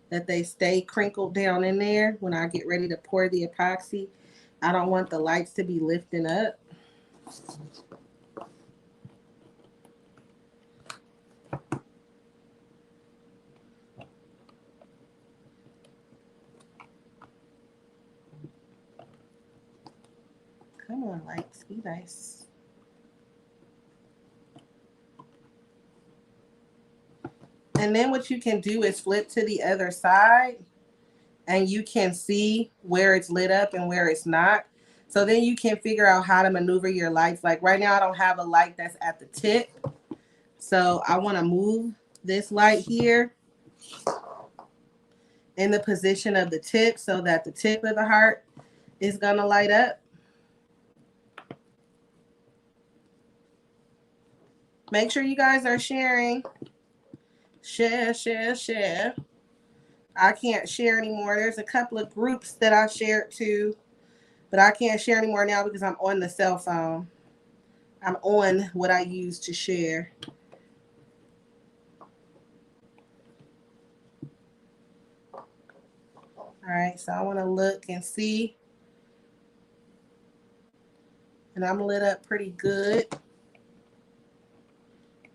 that they stay crinkled down in there when I get ready to pour the epoxy. I don't want the lights to be lifting up. Come on, lights, be nice. And then what you can do is flip to the other side and you can see where it's lit up and where it's not. So then you can figure out how to maneuver your lights. Like right now I don't have a light that's at the tip. So I want to move this light here in the position of the tip so that the tip of the heart is going to light up. Make sure you guys are sharing. Share, share, share. I can't share anymore. There's a couple of groups that I shared to, but I can't share anymore now because I'm on the cell phone. I'm on what I use to share. All right, so I want to look and see. And I'm lit up pretty good.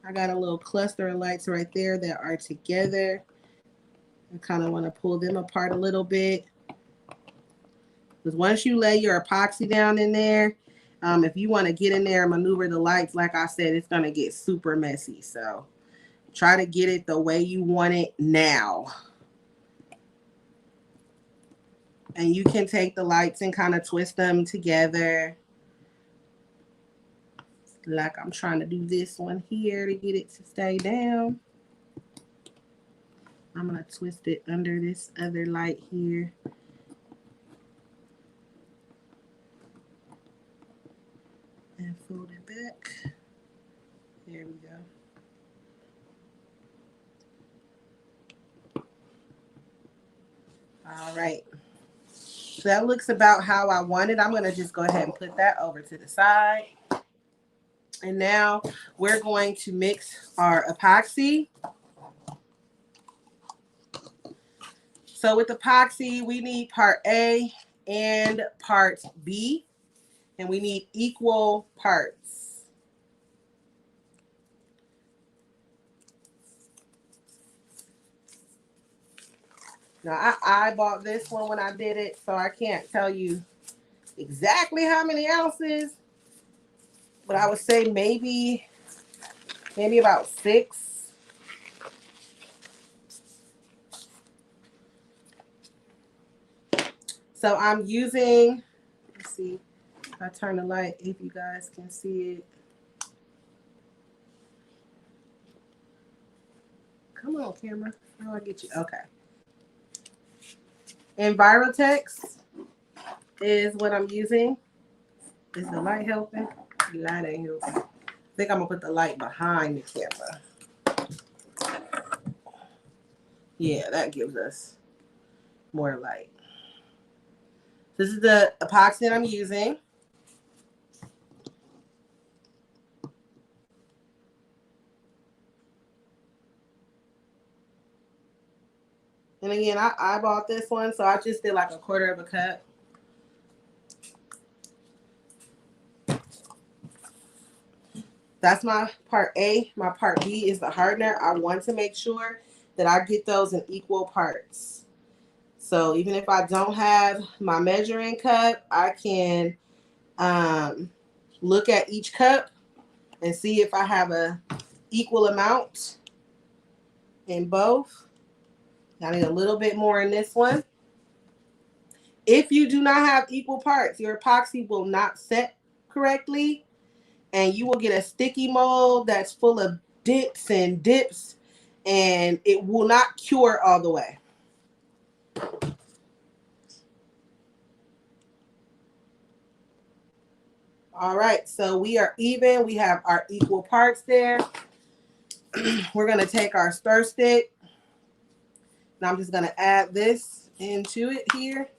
I got a little cluster of lights right there that are together. I kind of want to pull them apart a little bit. Because once you lay your epoxy down in there, if you want to get in there and maneuver the lights, like I said, it's going to get super messy. So try to get it the way you want it now. And you can take the lights and kind of twist them together. Like I'm trying to do this one here to get it to stay down. I'm going to twist it under this other light here. And fold it back. There we go. All right. So that looks about how I want it. I'm going to just go ahead and put that over to the side. And now we're going to mix our epoxy. So with epoxy, we need part A and part B. And we need equal parts. Now, I bought this one when I did it, so I can't tell you exactly how many ounces, but I would say maybe about 6. So I'm using, let's see, if I turn the light, if you guys can see it. Come on, camera. How do I get you? Okay. Envirotex is what I'm using. Is the light helping? The light ain't helping. I think I'm going to put the light behind the camera. Yeah, that gives us more light. This is the epoxy that I'm using. And again, I bought this one, so I just did like 1/4 of a cup. That's my part A. My part B is the hardener. I want to make sure that I get those in equal parts. So even if I don't have my measuring cup, I can look at each cup and see if I have a equal amount in both. I need a little bit more in this one. If you do not have equal parts, your epoxy will not set correctly, and you will get a sticky mold that's full of dips, and it will not cure all the way. All right, so we are even. We have our equal parts there. We're going to take our stir stick. Now I'm just going to add this into it here.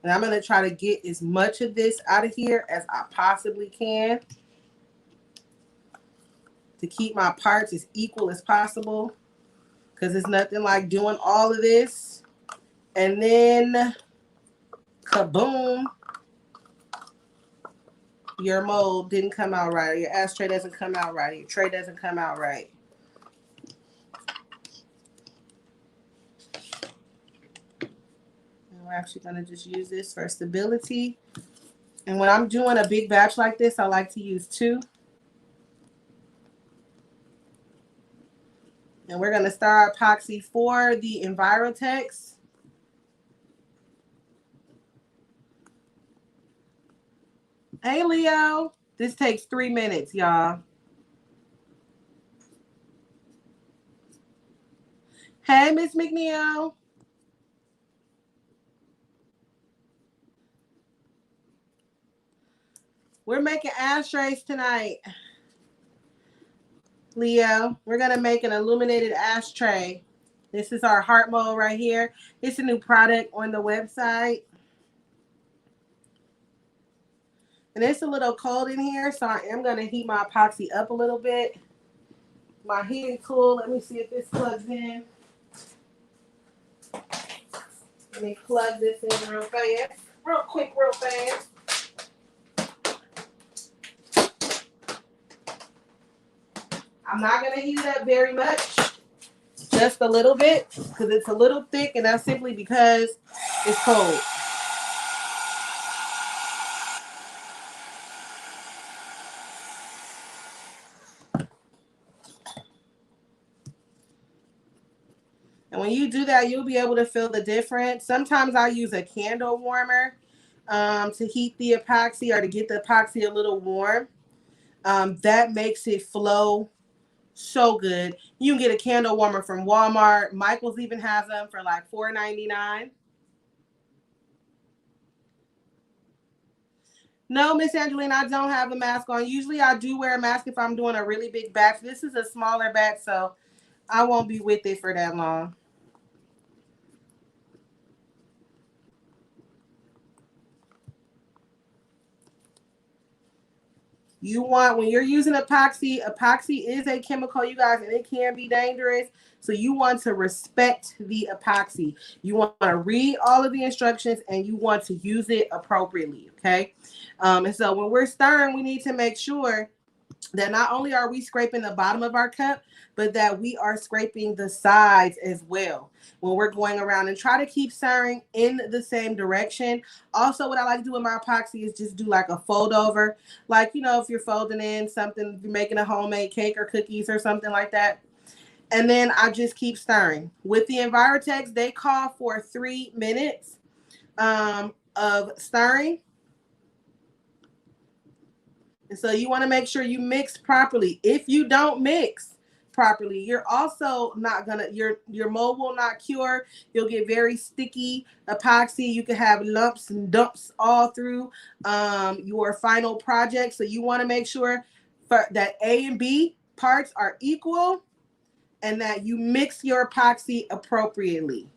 And I'm going to try to get as much of this out of here as I possibly can to keep my parts as equal as possible, because it's nothing like doing all of this and then kaboom, your mold didn't come out right, or your ashtray doesn't come out right, or your tray doesn't come out right. And we're actually going to just use this for stability. And when I'm doing a big batch like this, I like to use 2. And we're going to start our epoxy for the Envirotex. Hey, Leo. This takes 3 minutes, y'all. Hey, Miss McNeil. We're making ashtrays tonight. Leo, we're going to make an illuminated ashtray. This is our heart mold right here. It's a new product on the website. And it's a little cold in here, so I am going to heat my epoxy up a little bit. My heating tool, let me see if this plugs in. Let me plug this in real fast. Real quick, real fast. I'm not going to heat it up very much. Just a little bit, because it's a little thick, and that's simply because it's cold. And when you do that, you'll be able to feel the difference. Sometimes I use a candle warmer to heat the epoxy or to get the epoxy a little warm. That makes it flow so good. You can get a candle warmer from Walmart. Michael's even has them for like $4.99. No, Miss Angelina, I don't have a mask on. Usually I do wear a mask if I'm doing a really big batch. This is a smaller batch, so I won't be with it for that long. You want, when you're using epoxy is a chemical, you guys, and it can be dangerous. So you want to respect the epoxy. You want to read all of the instructions and you want to use it appropriately, okay? And so when we're stirring, we need to make sure that not only are we scraping the bottom of our cup, but that we are scraping the sides as well when we're going around, and try to keep stirring in the same direction. Also, what I like to do with my epoxy is just do like a fold over. Like, you know, if you're folding in something, you're making a homemade cake or cookies or something like that. And then I just keep stirring. With the Envirotex, they call for 3 minutes of stirring. And so you want to make sure you mix properly. If you don't mix properly, you're also not gonna, your mold will not cure. You'll get very sticky epoxy. You can have lumps and dumps all through your final project. So you want to make sure that A and B parts are equal and that you mix your epoxy appropriately.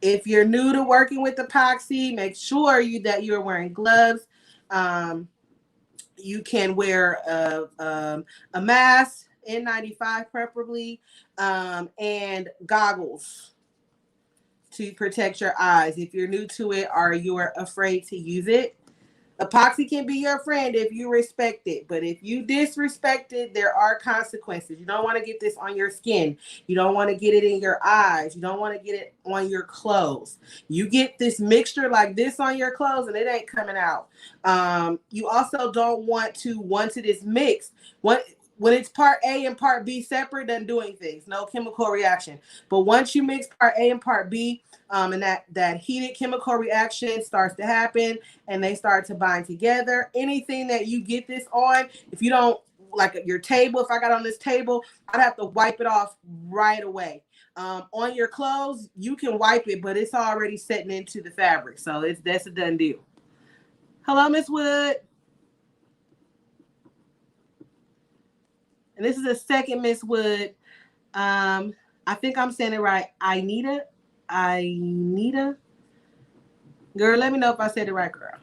If you're new to working with epoxy, make sure that you're wearing gloves. You can wear a mask, N95 preferably, and goggles to protect your eyes if you're new to it or you're afraid to use it. Epoxy can be your friend if you respect it, but if you disrespect it, there are consequences. You don't want to get this on your skin. You don't want to get it in your eyes. You don't want to get it on your clothes. You get this mixture like this on your clothes and it ain't coming out. You also don't want to, once it is mixed, when it's part A and part B separate, doesn't do anything. No chemical reaction. But once you mix part A and part B, and that heated chemical reaction starts to happen and they start to bind together. Anything that you get this on, if you don't, like your table, if I got on this table, I'd have to wipe it off right away. On your clothes, you can wipe it, but it's already setting into the fabric. So that's a done deal. Hello, Miss Wood. And this is the second Miss Wood. I think I'm saying it right. Inita. Girl, let me know if I said it right, girl.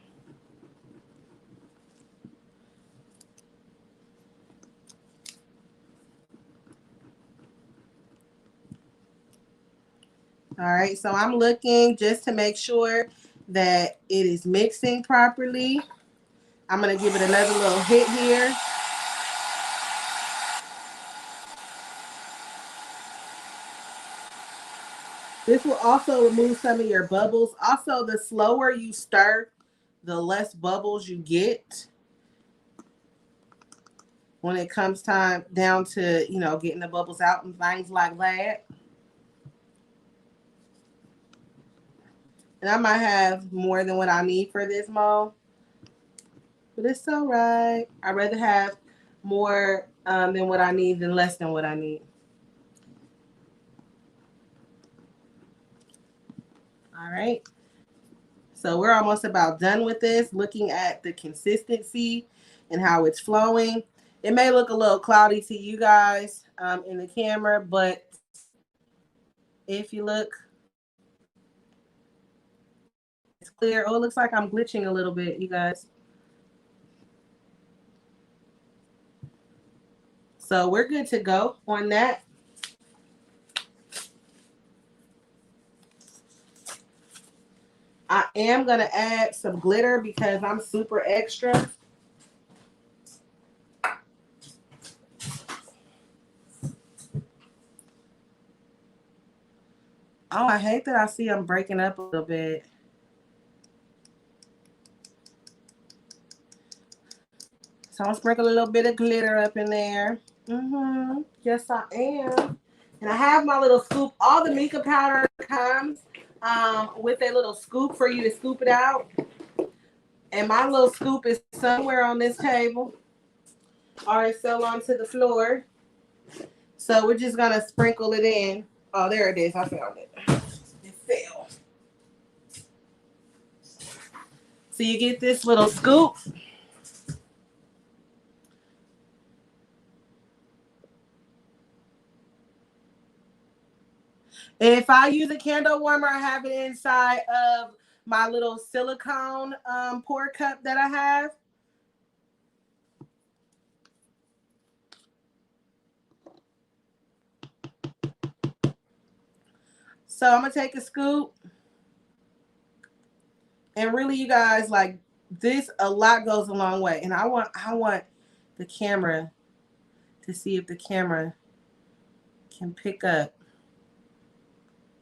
All right, so I'm looking just to make sure that it is mixing properly. I'm going to give it another little hit here. This will also remove some of your bubbles. Also, the slower you stir, the less bubbles you get when it comes time down to, you know, getting the bubbles out and things like that. And I might have more than what I need for this mold, but it's all right. I'd rather have more than what I need than less than what I need. All right. So we're almost about done with this, looking at the consistency and how it's flowing. It may look a little cloudy to you guys in the camera, but if you look, it's clear. Oh, it looks like I'm glitching a little bit, you guys. So we're good to go on that. I am going to add some glitter because I'm super extra. Oh, I hate that I see them breaking up a little bit. So I'm sprinkle a little bit of glitter up in there. Yes, I am. And I have my little scoop. All the mica powder comes with a little scoop for you to scoop it out. And my little scoop is somewhere on this table. Or it fell onto the floor. So we're just going to sprinkle it in. Oh, there it is. I found it. It fell. So you get this little scoop. If I use a candle warmer, I have it inside of my little silicone pour cup that I have. So I'm going to take a scoop. And really, you guys, like this, a lot goes a long way. And I want the camera to see if the camera can pick up.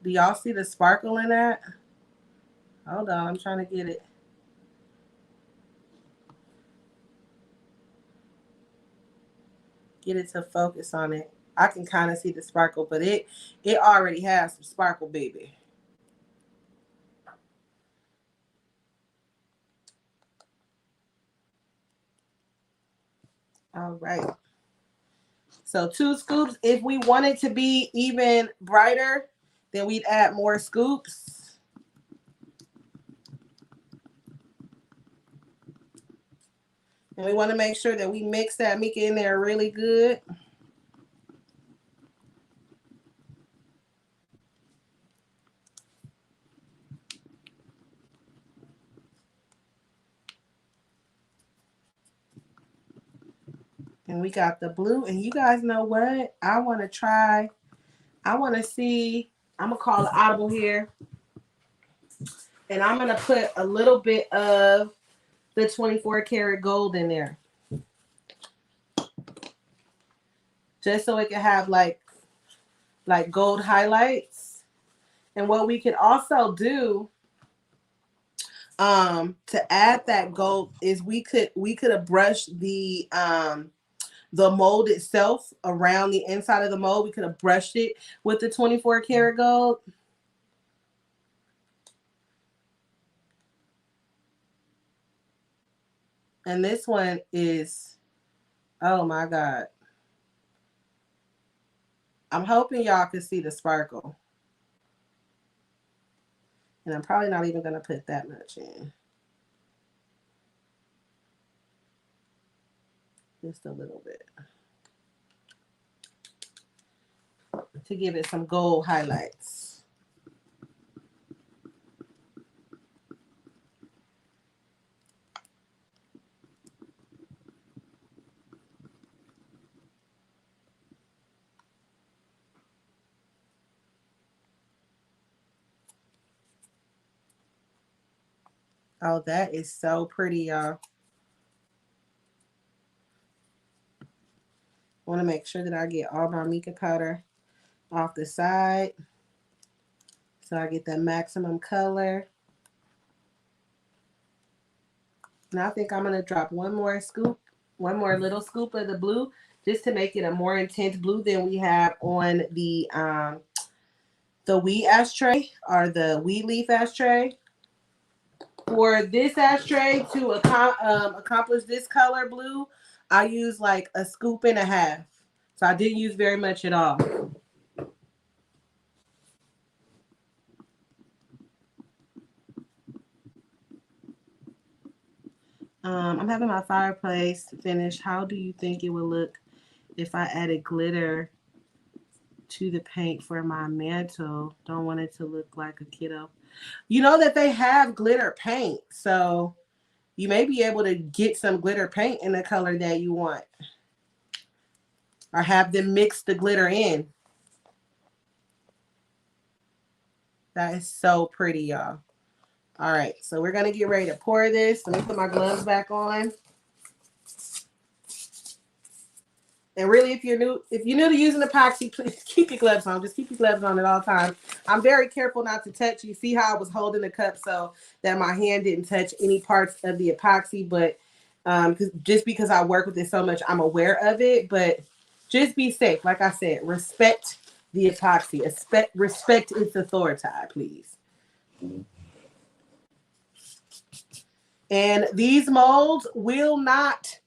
Do y'all see the sparkle in that? Hold on, I'm trying to get it. Get it to focus on it. I can kind of see the sparkle, but it already has some sparkle, baby. All right. So 2 scoops. If we want it to be even brighter, then we'd add more scoops. And we want to make sure that we mix that mica in there really good. And we got the blue. And you guys know what? I want to try. I want to see. I'm going to call the audible here. And I'm going to put a little bit of the 24 karat gold in there. Just so it can have like gold highlights. And what we could also do to add that gold is we could have brushed the mold itself around the inside of the mold. We could have brushed it with the 24 karat gold. And this one is, oh my God. I'm hoping y'all can see the sparkle. And I'm probably not even going to put that much in. Just a little bit. To give it some gold highlights. Oh, that is so pretty, y'all. I want to make sure that I get all my mica powder off the side so I get that maximum color. And I think I'm going to drop one more little scoop of the blue just to make it a more intense blue than we have on the weed ashtray or the weed leaf ashtray. For this ashtray to accomplish this color blue, I use like a scoop and a half. So I didn't use very much at all. I'm having my fireplace finished. How do you think it would look if I added glitter to the paint for my mantle? Don't want it to look like a kiddo. You know that they have glitter paint, so you may be able to get some glitter paint in the color that you want. Or have them mix the glitter in. That is so pretty, y'all. All right, so we're going to get ready to pour this. Let me put my gloves back on. And really, if you're new to using epoxy, please keep your gloves on. Just keep your gloves on at all times. I'm very careful not to touch. You see how I was holding the cup so that my hand didn't touch any parts of the epoxy. But just because I work with it so much, I'm aware of it. But just be safe. Like I said, respect the epoxy. Respect its authority, please. And these molds will not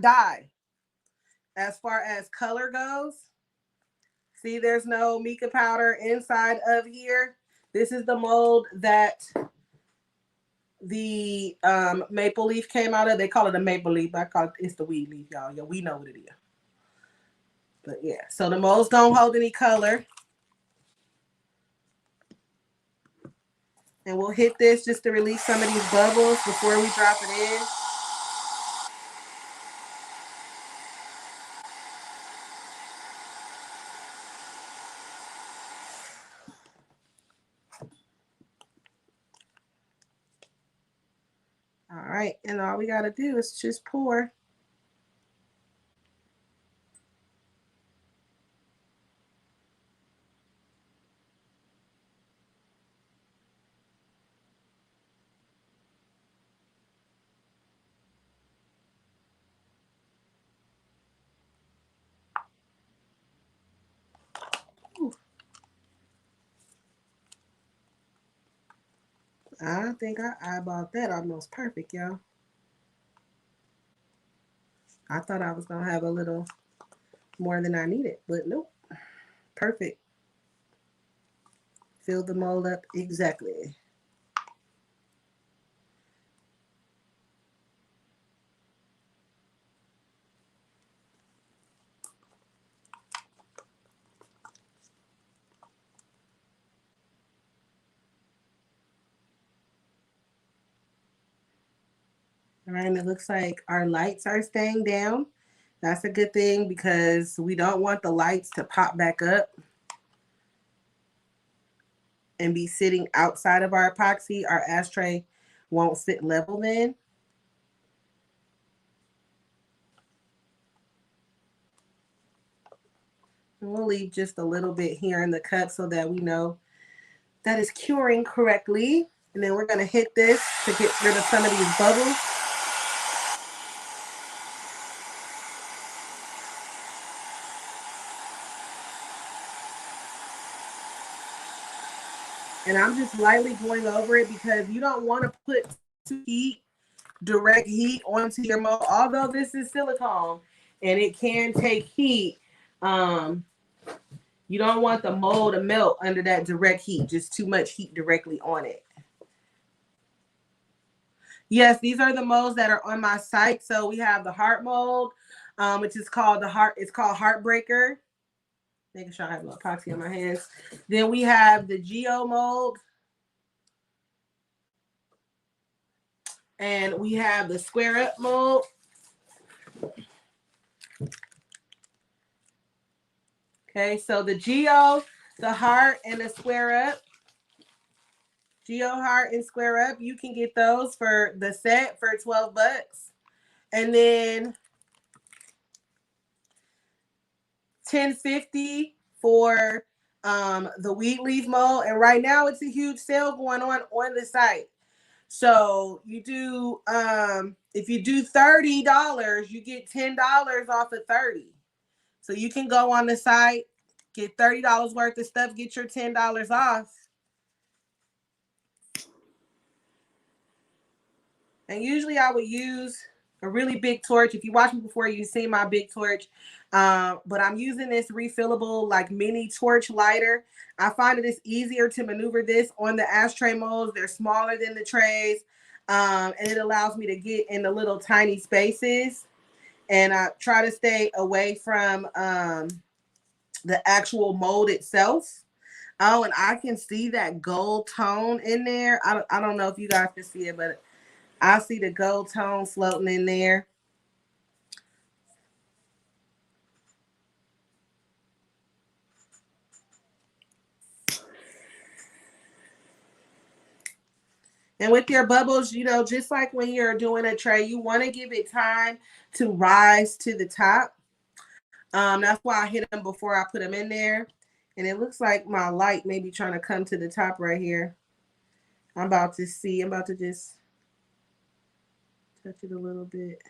die. As far as color goes, see, there's no mica powder inside of here. This is the mold that the maple leaf came out of. They call it a maple leaf. I call it's the weed leaf, y'all. Yeah, we know what it is. But yeah, so the molds don't hold any color. And we'll hit this just to release some of these bubbles before we drop it in. All right, and all we got to do is just pour. I think I eyeballed that almost perfect, y'all. I thought I was going to have a little more than I needed, but nope. Perfect. Fill the mold up exactly. All right, and it looks like our lights are staying down. That's a good thing because we don't want the lights to pop back up and be sitting outside of our epoxy. Our ashtray won't sit level then. And we'll leave just a little bit here in the cup so that we know that is curing correctly. And then we're going to hit this to get rid of some of these bubbles. And I'm just lightly going over it because you don't want to put direct heat onto your mold. Although this is silicone and it can take heat, you don't want the mold to melt under that direct heat. Just too much heat directly on it. Yes, these are the molds that are on my site. So we have the heart mold, which is called it's called Heartbreaker. Making sure I have a little epoxy on my hands. Then we have the Geo mold. And we have the Square Up mold. Okay, so the Geo, the Heart, and the Square Up. Geo Heart and Square Up, you can get those for the set for $12. And then $10.50 for the Weed Leaf mold. And right now it's a huge sale going on the site. So you do if you do $30, you get $10 off of 30. So you can go on the site, get $30 worth of stuff, get your $10 off. And usually I would use a really big torch. If you watched me before, you've seen my big torch. But I'm using this refillable like mini torch lighter. I find it is easier to maneuver this on the ashtray molds. They're smaller than the trays. And it allows me to get in the little tiny spaces. And I try to stay away from the actual mold itself. Oh, and I can see that gold tone in there. I don't know if you guys can see it, but I see the gold tone floating in there. And with your bubbles, you know, just like when you're doing a tray, you want to give it time to rise to the top. That's why I hit them before I put them in there. And it looks like my light may be trying to come to the top right here. I'm about to see. I'm about to just touch it a little bit.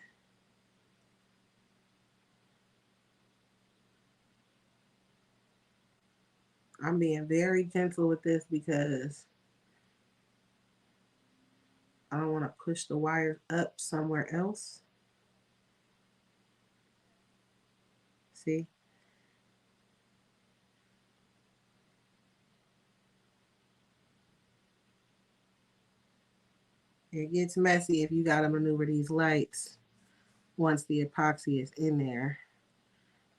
I'm being very gentle with this because I don't want to push the wires up somewhere else. See? It gets messy if you got to maneuver these lights once the epoxy is in there.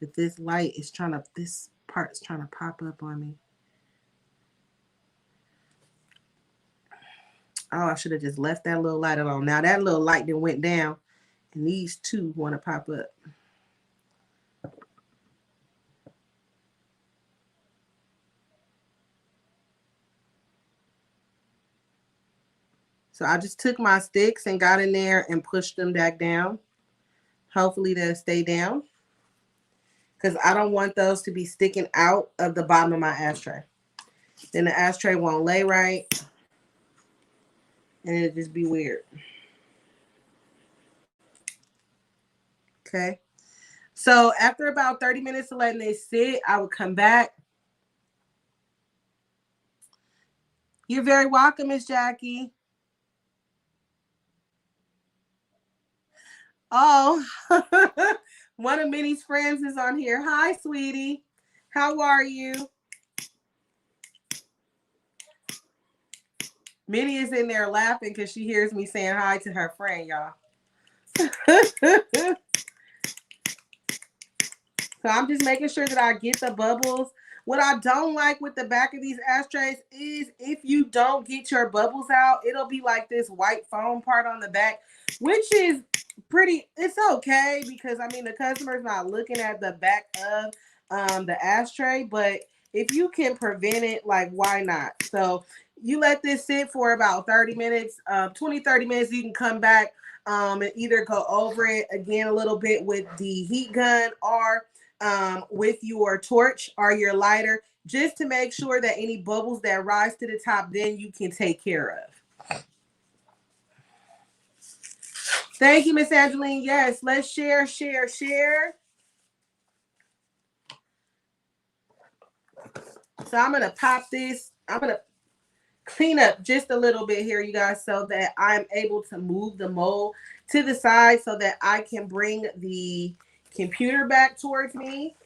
But this light is trying to, this part's trying to pop up on me. Oh, I should have just left that little light alone. Now that little light then went down, and these two want to pop up. So I just took my sticks and got in there and pushed them back down. Hopefully they'll stay down, because I don't want those to be sticking out of the bottom of my ashtray. Then the ashtray won't lay right, and it'll just be weird. Okay. So after about 30 minutes of letting it sit, I would come back. You're very welcome, Miss Jackie. Oh, one of Minnie's friends is on here. Hi, sweetie. How are you? Minnie is in there laughing because she hears me saying hi to her friend, y'all. So I'm just making sure that I get the bubbles. What I don't like with the back of these ashtrays is if you don't get your bubbles out, it'll be like this white foam part on the back, which is pretty, it's okay because I mean the customer's not looking at the back of the ashtray, but if you can prevent it, like why not? So you let this sit for about 30 minutes, 20-30 minutes. You can come back and either go over it again a little bit with the heat gun or with your torch or your lighter, just to make sure that any bubbles that rise to the top, then you can take care of. Thank you, Miss Angeline. Yes, let's share. So I'm going to pop this. I'm going to clean up just a little bit here, you guys, so that I'm able to move the mold to the side so that I can bring the computer back towards me.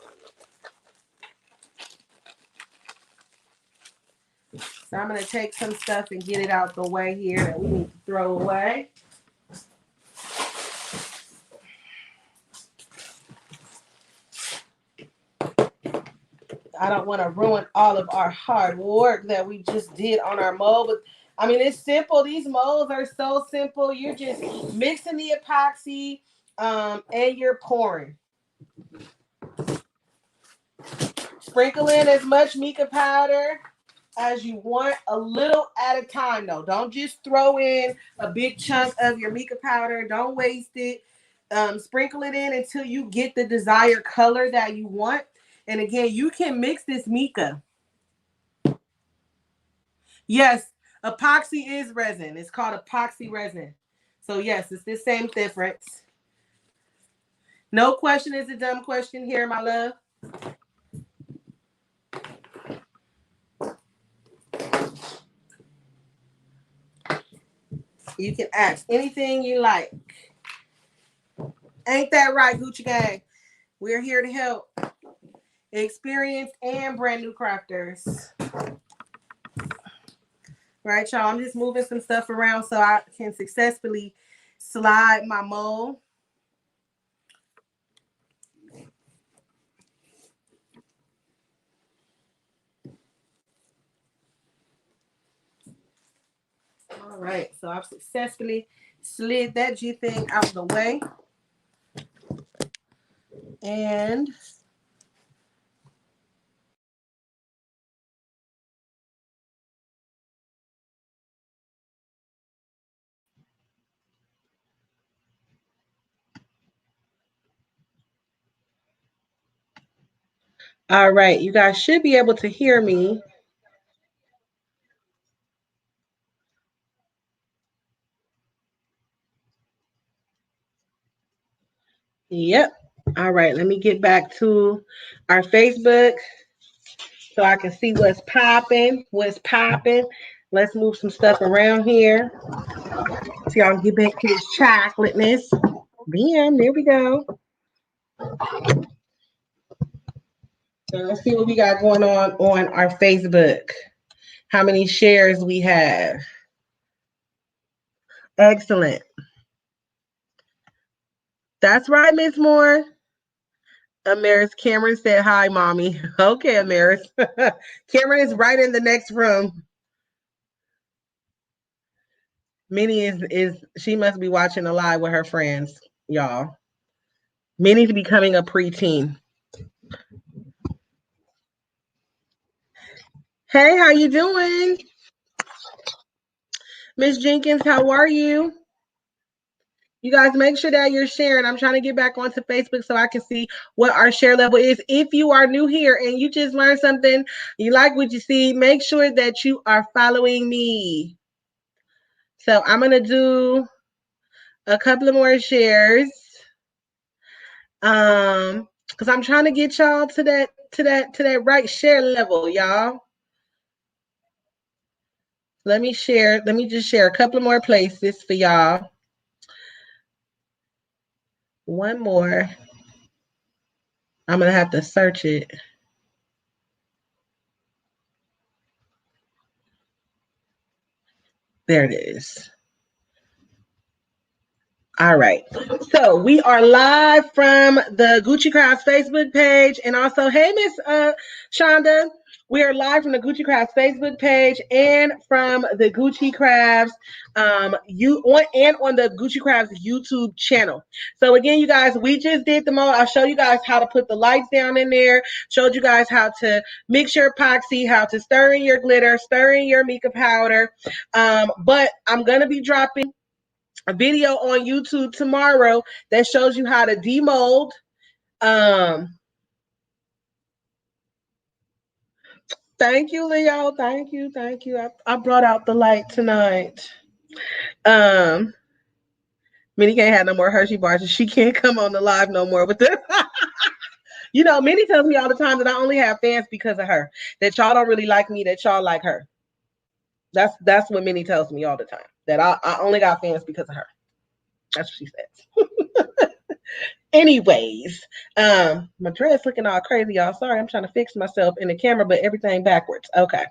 So I'm going to take some stuff and get it out the way here that we need to throw away. I don't want to ruin all of our hard work that we just did on our mold. But I mean, it's simple. These molds are so simple. You're just mixing the epoxy and you're pouring. Sprinkle in as much mica powder as you want, a little at a time though. Don't just throw in a big chunk of your mica powder. Don't waste it. Sprinkle it in until you get the desired color that you want. And again, you can mix this mica. Yes, epoxy is resin. It's called epoxy resin. So yes, it's the same difference. No question is a dumb question here, my love. You can ask anything you like. Ain't that right, Gucci Gang? We're here to help experienced and brand new crafters. Right, y'all? I'm just moving some stuff around so I can successfully slide my mold. All right, so I've successfully slid that G thing out of the way. And All right, you guys should be able to hear me. Yep. All right, let me get back to our Facebook so I can see what's popping. What's popping? Let's move some stuff around here so y'all can get back to this chocolateness. Bam, there we go. So let's see what we got going on our Facebook. How many shares we have? Excellent. That's right, Miss Moore. Amaris Cameron said hi, mommy. Okay, Amaris. Cameron is right in the next room. Minnie is she must be watching a live with her friends, y'all. Minnie's becoming a preteen. Hey, how you doing? Miss Jenkins, how are you? You guys make sure that you're sharing. I'm trying to get back onto Facebook so I can see what our share level is. If you are new here and you just learned something, you like what you see, make sure that you are following me. So I'm going to do a couple of more shares. Because I'm trying to get y'all to that right share level, y'all. Let me just share a couple of more places for y'all. One more. I'm going to have to search it. There it is. All right. So we are live from the Gucci Crafts Facebook page. And also, hey, Miss Shonda. We are live from the Gucci Crafts Facebook page and from the Gucci Crafts on the Gucci Crafts YouTube channel. So again, you guys, we just did the mold. I'll show you guys how to put the lights down in there. Showed you guys how to mix your epoxy, how to stir in your glitter, stir in your mica powder. But I'm gonna be dropping a video on YouTube tomorrow that shows you how to demold. Thank you, Leo. Thank you. I brought out the light tonight. Minnie can't have no more Hershey bars. She can't come on the live no more with this. You know, Minnie tells me all the time that I only have fans because of her. That y'all don't really like me. That y'all like her. That's what Minnie tells me all the time. That I only got fans because of her. That's what she says. Anyways, my dress looking all crazy, y'all. Sorry, I'm trying to fix myself in the camera, but everything backwards. Okay.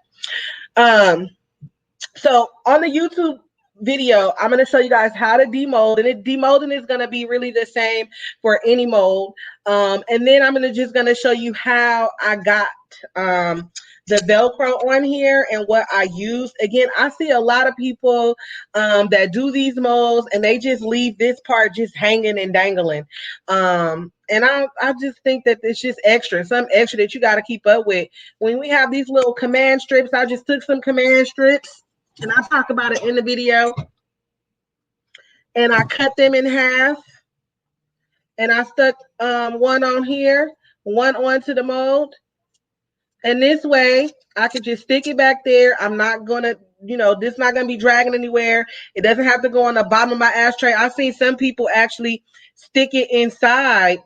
So on the YouTube video, I'm going to show you guys how to demold, and demolding is going to be really the same for any mold. And then I'm just going to show you how I got the Velcro on here and what I use. Again, I see a lot of people that do these molds and they just leave this part just hanging and dangling. And I just think that it's just some extra that you got to keep up with. When we have these little command strips, I just took some command strips and I talk about it in the video. And I cut them in half. And I stuck one on here, one onto the mold. And this way, I could just stick it back there. I'm not going to, this is not going to be dragging anywhere. It doesn't have to go on the bottom of my ashtray. I've seen some people actually stick it inside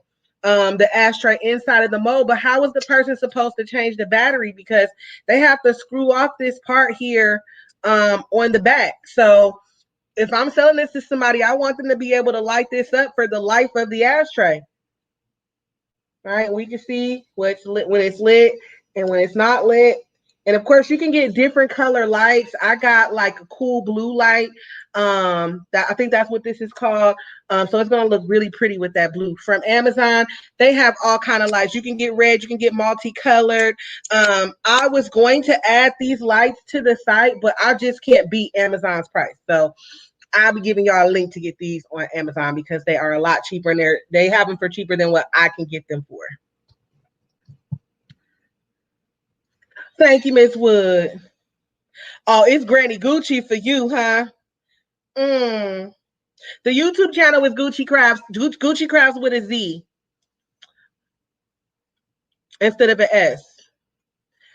the ashtray, inside of the mold. But how is the person supposed to change the battery? Because they have to screw off this part here on the back. So if I'm selling this to somebody, I want them to be able to light this up for the life of the ashtray. All right, we can see when it's lit and when it's not lit. And of course, you can get different color lights. I got like a cool blue light. That I think that's what this is called. So it's gonna look really pretty with that blue. From Amazon, they have all kind of lights. You can get red, you can get multicolored. I was going to add these lights to the site, but I just can't beat Amazon's price. So I'll be giving y'all a link to get these on Amazon because they are a lot cheaper and they have them for cheaper than what I can get them for. Thank you, Miss Wood. Oh, it's Granny Gucci for you, huh? The YouTube channel is Gucci Crafts. Gucci Crafts with a Z. instead of an S.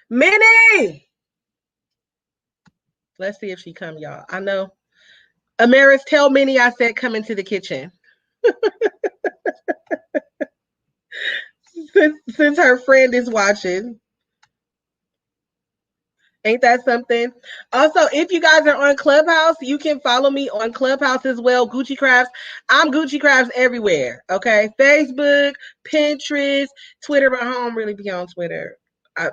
Minnie! Let's see if she come, y'all. I know. Amaris, tell Minnie I said come into the kitchen. since her friend is watching. Ain't that something? Also, if you guys are on Clubhouse, you can follow me on Clubhouse as well, Gucci Crafts. I'm Gucci Crafts everywhere, okay? Facebook, Pinterest, Twitter, but I don't really be on Twitter. I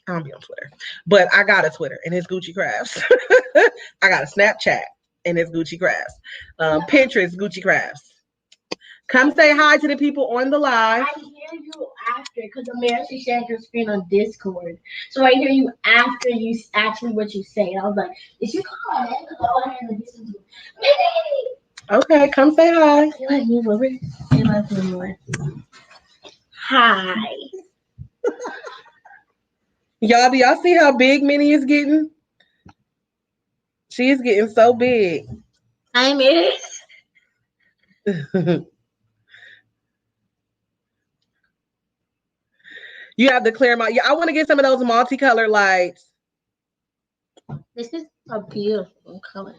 don't be on Twitter. But I got a Twitter, and it's Gucci Crafts. I got a Snapchat, and it's Gucci Crafts. Pinterest, Gucci Crafts. Come say hi to the people on the live. I hear you after because America shared your screen on Discord. So I hear you after you actually what you say. And I was like, is she calling? Because all I heard in the distance was, okay, come say hi. You like me over? You like me more? Hi. Y'all, do y'all see how big Minnie is getting? She is getting so big. I'm it. You have to clear them out. Yeah, I want to get some of those multicolored lights. This is a beautiful color.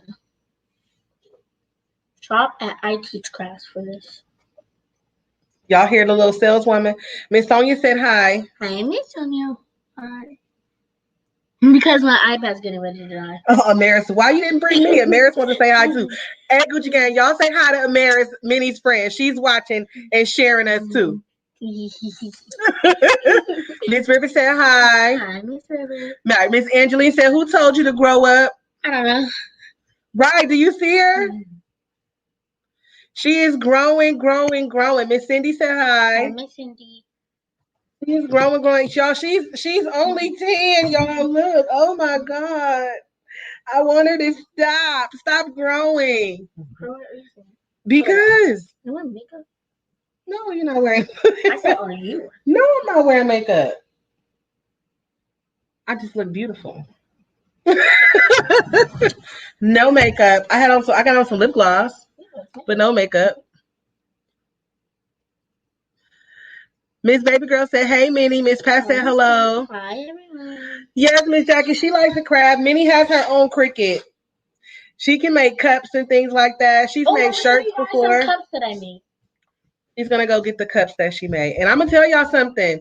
Shop at I Teach Crafts for this. Y'all hear the little saleswoman? Miss Sonia said hi. Hi, Miss Sonia. Hi. Because my iPad's getting ready to die. Oh, Amaris, why you didn't bring me? Amaris wants to say hi too. At Gucci Gang, y'all say hi to Amaris, Minnie's friend. She's watching and sharing us too. Miss River said hi. Hi, Miss River. Miss Angeline said, who told you to grow up? I don't know. Right, do you see her? She is growing. Miss Cindy said hi. Hi, Miss Cindy. She's growing. Y'all, she's only 10, y'all. Look. Oh my God. I want her to stop. Stop growing. Because. You want makeup? No, you're not wearing. I said, are you? No, I'm not wearing makeup. I just look beautiful. No makeup. I got on some lip gloss, but no makeup. Miss Baby Girl said, hey, Minnie. Miss Pat said, hello. Hi, everyone. Yes, Miss Jackie, she likes to craft. Minnie has her own Cricut. She can make cups and things like that. She's made shirts before. Some cups that I made. She's going to go get the cups that she made. And I'm going to tell y'all something.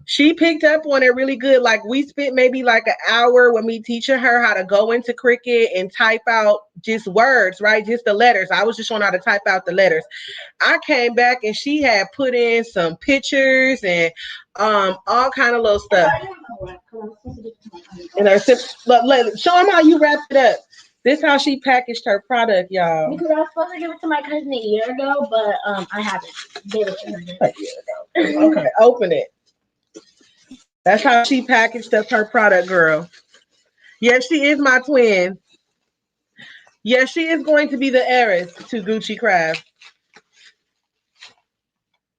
She picked up on it really good. Like, we spent maybe like an hour with me teaching her how to go into Cricut and type out just words, right? Just the letters. I was just showing her how to type out the letters. I came back and she had put in some pictures and all kind of little stuff. And her show them how you wrapped it up. This is how she packaged her product, y'all. Because I was supposed to give it to my cousin a year ago, but I haven't. Gave it to her a year ago. Okay, open it. That's how she packaged up her product, girl. Yes, she is my twin. Yes, she is going to be the heiress to Gucci Craft.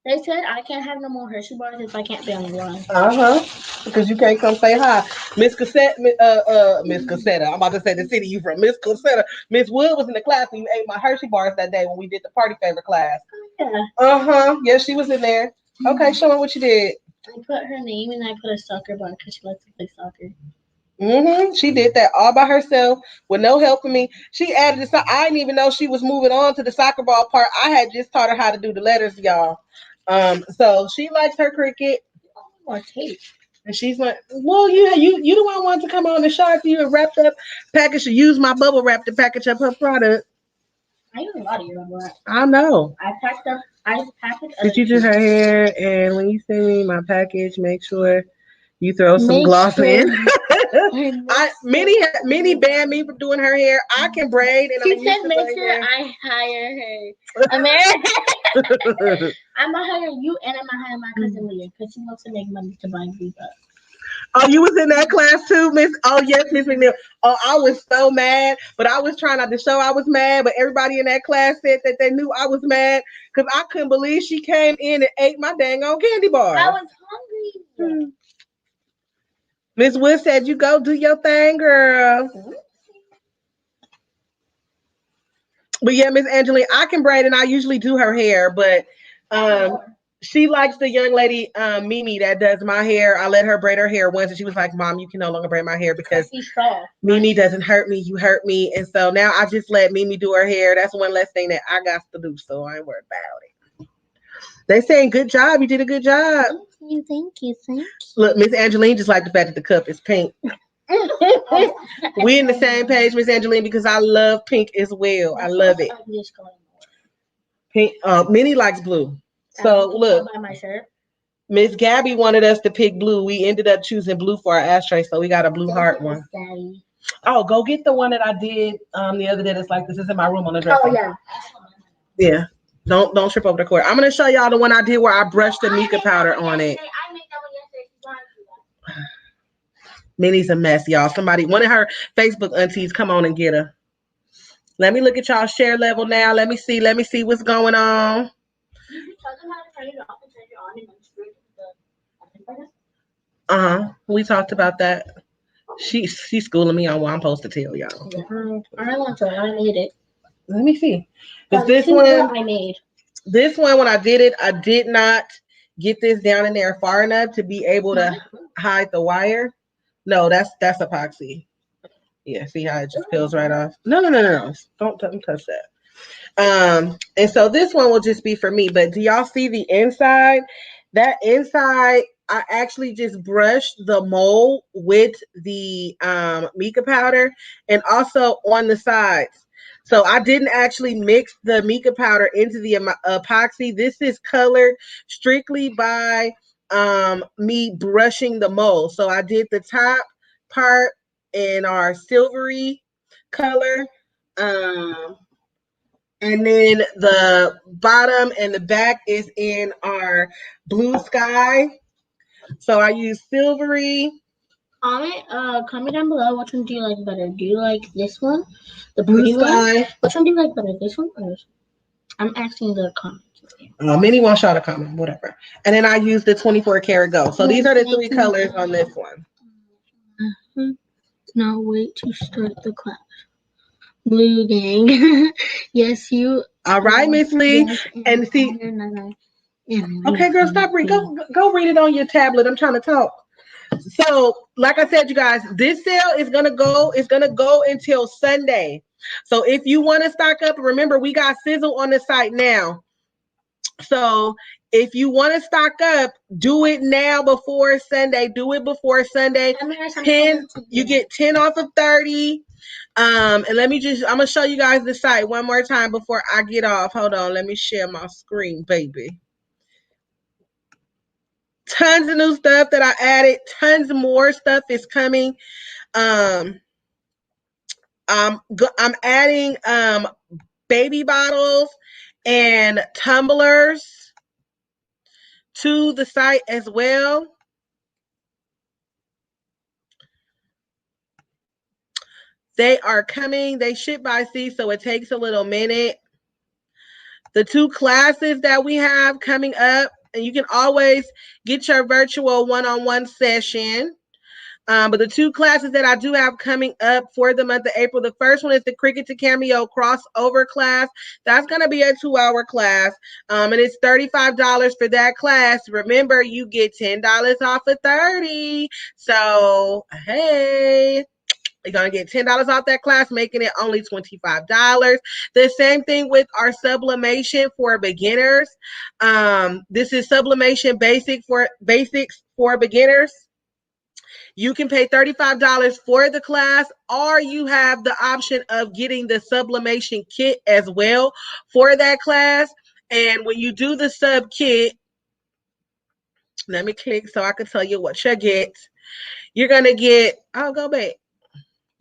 They said I can't have no more Hershey bars if I can't be on the line. Because you can't come say hi. Miss Cassetta, Miss Cassetta. I'm about to say the city you from. Miss Cassetta. Miss Wood was in the class and you ate my Hershey bars that day when we did the party favor class. Yeah. Yes, she was in there. Okay, show her what you did. I put her name and I put a soccer bar because she likes to play soccer. She did that all by herself with no help from me. She added this. I didn't even know she was moving on to the soccer ball part. I had just taught her how to do the letters, y'all. So she likes her Cricut. More tape. And she's like, well, you the one wanted to come on the show for you and wrapped up package to use my bubble wrap to package up her product. I use a lot of your bubble wrap. I know. I packaged. Did you do her hair? And when you send me my package, make sure you throw some gloss in. Minnie banned me from doing her hair. I can braid, and she said make sure I hire her. America. I'm gonna hire you, and I'm gonna hire my cousin Leah because she wants to make money to buy Viva. Oh, you was in that class too, Miss? Oh, yes, Miss McNeil. Oh, I was so mad, but I was trying not to show I was mad, but everybody in that class said that they knew I was mad because I couldn't believe she came in and ate my dang on candy bar. I was hungry. Miss Wood said, you go do your thing, girl. But yeah, Miss Angeline, I can braid and I usually do her hair, but She likes the young lady, Mimi, that does my hair. I let her braid her hair once, and she was like, "Mom, you can no longer braid my hair because Mimi doesn't hurt me. You hurt me." And so now I just let Mimi do her hair. That's one less thing that I got to do, so I ain't worried about it. They saying, "Good job. You did a good job." Thank you. Look, Miss Angeline just like the fact that the cup is pink. We in the same page, Miss Angeline, because I love pink as well. I love it. Pink. Minnie likes blue. So look, Miss Gabby wanted us to pick blue. We ended up choosing blue for our ashtray, so we got a blue heart one. Oh, go get the one that I did the other day. That's like this is in my room on the dresser. Oh yeah. Yeah. Don't trip over the cord. I'm gonna show y'all the one I did where I brushed the mica powder on it. I made that one yesterday. Minnie's a mess, y'all. One of her Facebook aunties, come on and get her. Let me look at y'all share level now. Let me see what's going on. We talked about that. She's schooling me on what I'm supposed to tell y'all. I want to. I made it. Let me see. This one I made. This one, when I did it, I did not get this down in there far enough to be able to hide the wire. No, that's epoxy. Yeah, see how it just peels right off. No. Don't touch that. And so this one will just be for me. But do y'all see the inside? That inside, I actually just brushed the mold with the mica powder and also on the sides. So I didn't actually mix the mica powder into the epoxy. This is colored strictly by me brushing the mold. So I did the top part in our silvery color. And then the bottom and the back is in our blue sky. So I use silvery. Comment down below which one do you like better. Do you like this one? The blue sky. Which one do you like better? This one or this one? I'm asking the comments. Minnie won't shout a comment, whatever. And then I use the 24 karat gold. So these are the three colors on this one. Now wait to start the class. Blue gang. Yes, you. All right, Miss Lee. Yes, and see. Okay, girl, stop reading. Go read it on your tablet. I'm trying to talk. So, like I said, you guys, this sale is gonna go. It's gonna go until Sunday. So, if you want to stock up, remember we got Sizzle on the site now. So, if you want to stock up, do it now before Sunday. Do it before Sunday. 10. You get 10 off of 30. And I'm gonna show you guys the site one more time before I get off. Hold on, let me share my screen, baby. Tons of new stuff that I added. Tons more stuff is coming. I'm adding baby bottles and tumblers to the site as well. They are coming. They ship by sea, so it takes a little minute. The 2 classes that we have coming up, and you can always get your virtual one-on-one session. But the 2 classes that I do have coming up for the month of April, the first one is the Cricut to Cameo crossover class. That's going to be a 2-hour class. And it's $35 for that class. Remember, you get $10 off of $30. So, hey. You're going to get $10 off that class, making it only $25. The same thing with our sublimation for beginners. This is sublimation basics for beginners. You can pay $35 for the class, or you have the option of getting the sublimation kit as well for that class. And when you do the sub kit, let me click so I can tell you what you get. You're going to get, I'll go back.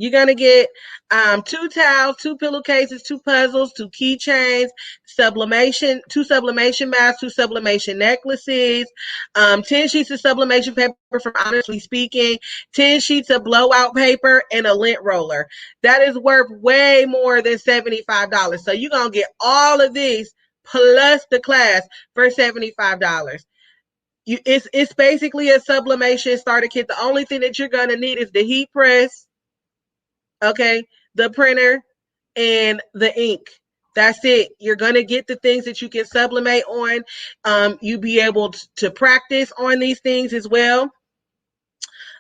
You're going to get 2 towels, 2 pillowcases, 2 puzzles, 2 keychains, 2 sublimation masks, 2 sublimation necklaces, 10 sheets of sublimation paper from Honestly Speaking, 10 sheets of blowout paper, and a lint roller. That is worth way more than $75. So you're going to get all of these plus the class for $75. It's basically a sublimation starter kit. The only thing that you're going to need is the heat press, okay, the printer, and the ink. That's it. You're going to get the things that you can sublimate on. You be able to practice on these things as well.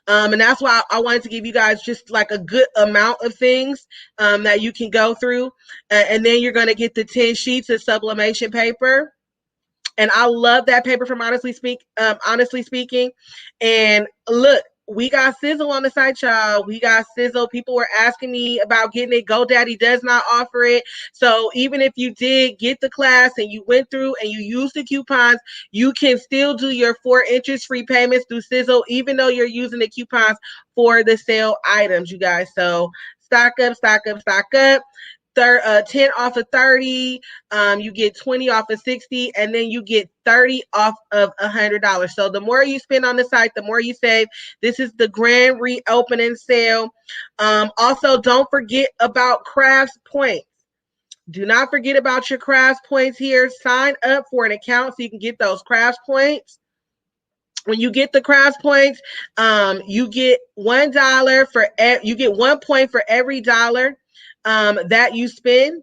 And that's why I wanted to give you guys just like a good amount of things that you can go through. And then you're going to get the 10 sheets of sublimation paper. And I love that paper from Honestly Speaking. And look, we got Sizzle on the site, y'all. We got Sizzle. People were asking me about getting it. GoDaddy does not offer it. So even if you did get the class and you went through and you used the coupons, you can still do your 4 interest-free payments through Sizzle, even though you're using the coupons for the sale items, you guys. So stock up, stock up, stock up. 10 off of 30, you get 20 off of 60, and then you get 30 off of $100. So the more you spend on the site, the more you save. This is the grand reopening sale. Also, don't forget about crafts points. Do not forget about your crafts points here. Sign up for an account so you can get those crafts points. When you get the crafts points, you get $1 for you get 1 point for every dollar that you spend.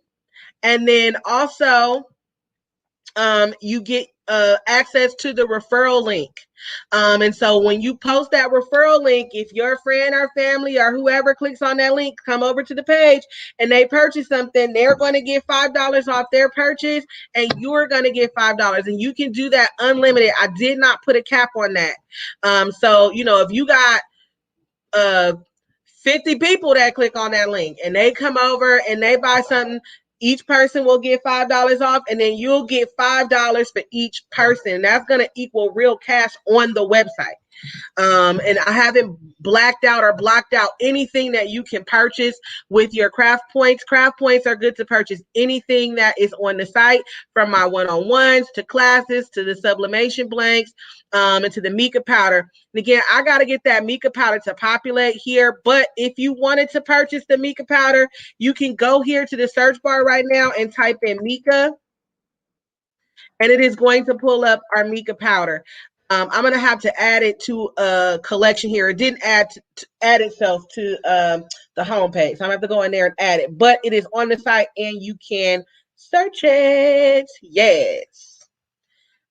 And then also you get access to the referral link. And so when you post that referral link, if your friend or family or whoever clicks on that link, come over to the page and they purchase something, they're going to get $5 off their purchase, and you're going to get $5. And you can do that unlimited. I did not put a cap on that. So, you know, if you got 50 people that click on that link and they come over and they buy something, each person will get $5 off, and then you'll get $5 for each person. That's going to equal real cash on the website. And I haven't blacked out or blocked out anything that you can purchase with your craft points. Craft points are good to purchase anything that is on the site, from my one-on-ones to classes to the sublimation blanks, and to the mica powder. And again, I got to get that mica powder to populate here. But if you wanted to purchase the mica powder, you can go here to the search bar right now and type in mica, and it is going to pull up our mica powder. I'm going to have to add it to a collection here. It didn't add itself to the homepage. So I'm going to have to go in there and add it. But it is on the site and you can search it. Yes.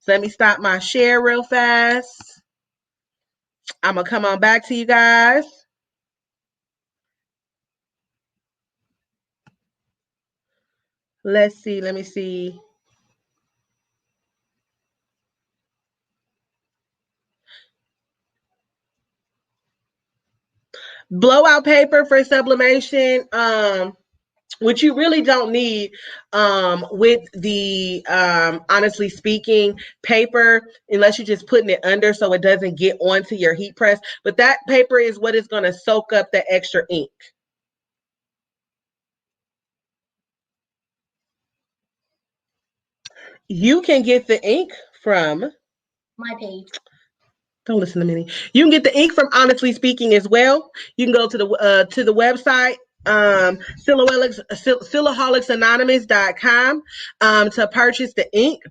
So let me stop my share real fast. I'm going to come on back to you guys. Let's see. Let me see. Blowout paper for sublimation, which you really don't need with the Honestly Speaking paper, unless you're just putting it under so it doesn't get onto your heat press. But that paper is what is going to soak up the extra ink. You can get the ink from my page. Don't listen to me. You can get the ink from Honestly Speaking as well. You can go to the website, Silaholics.com, to purchase the ink.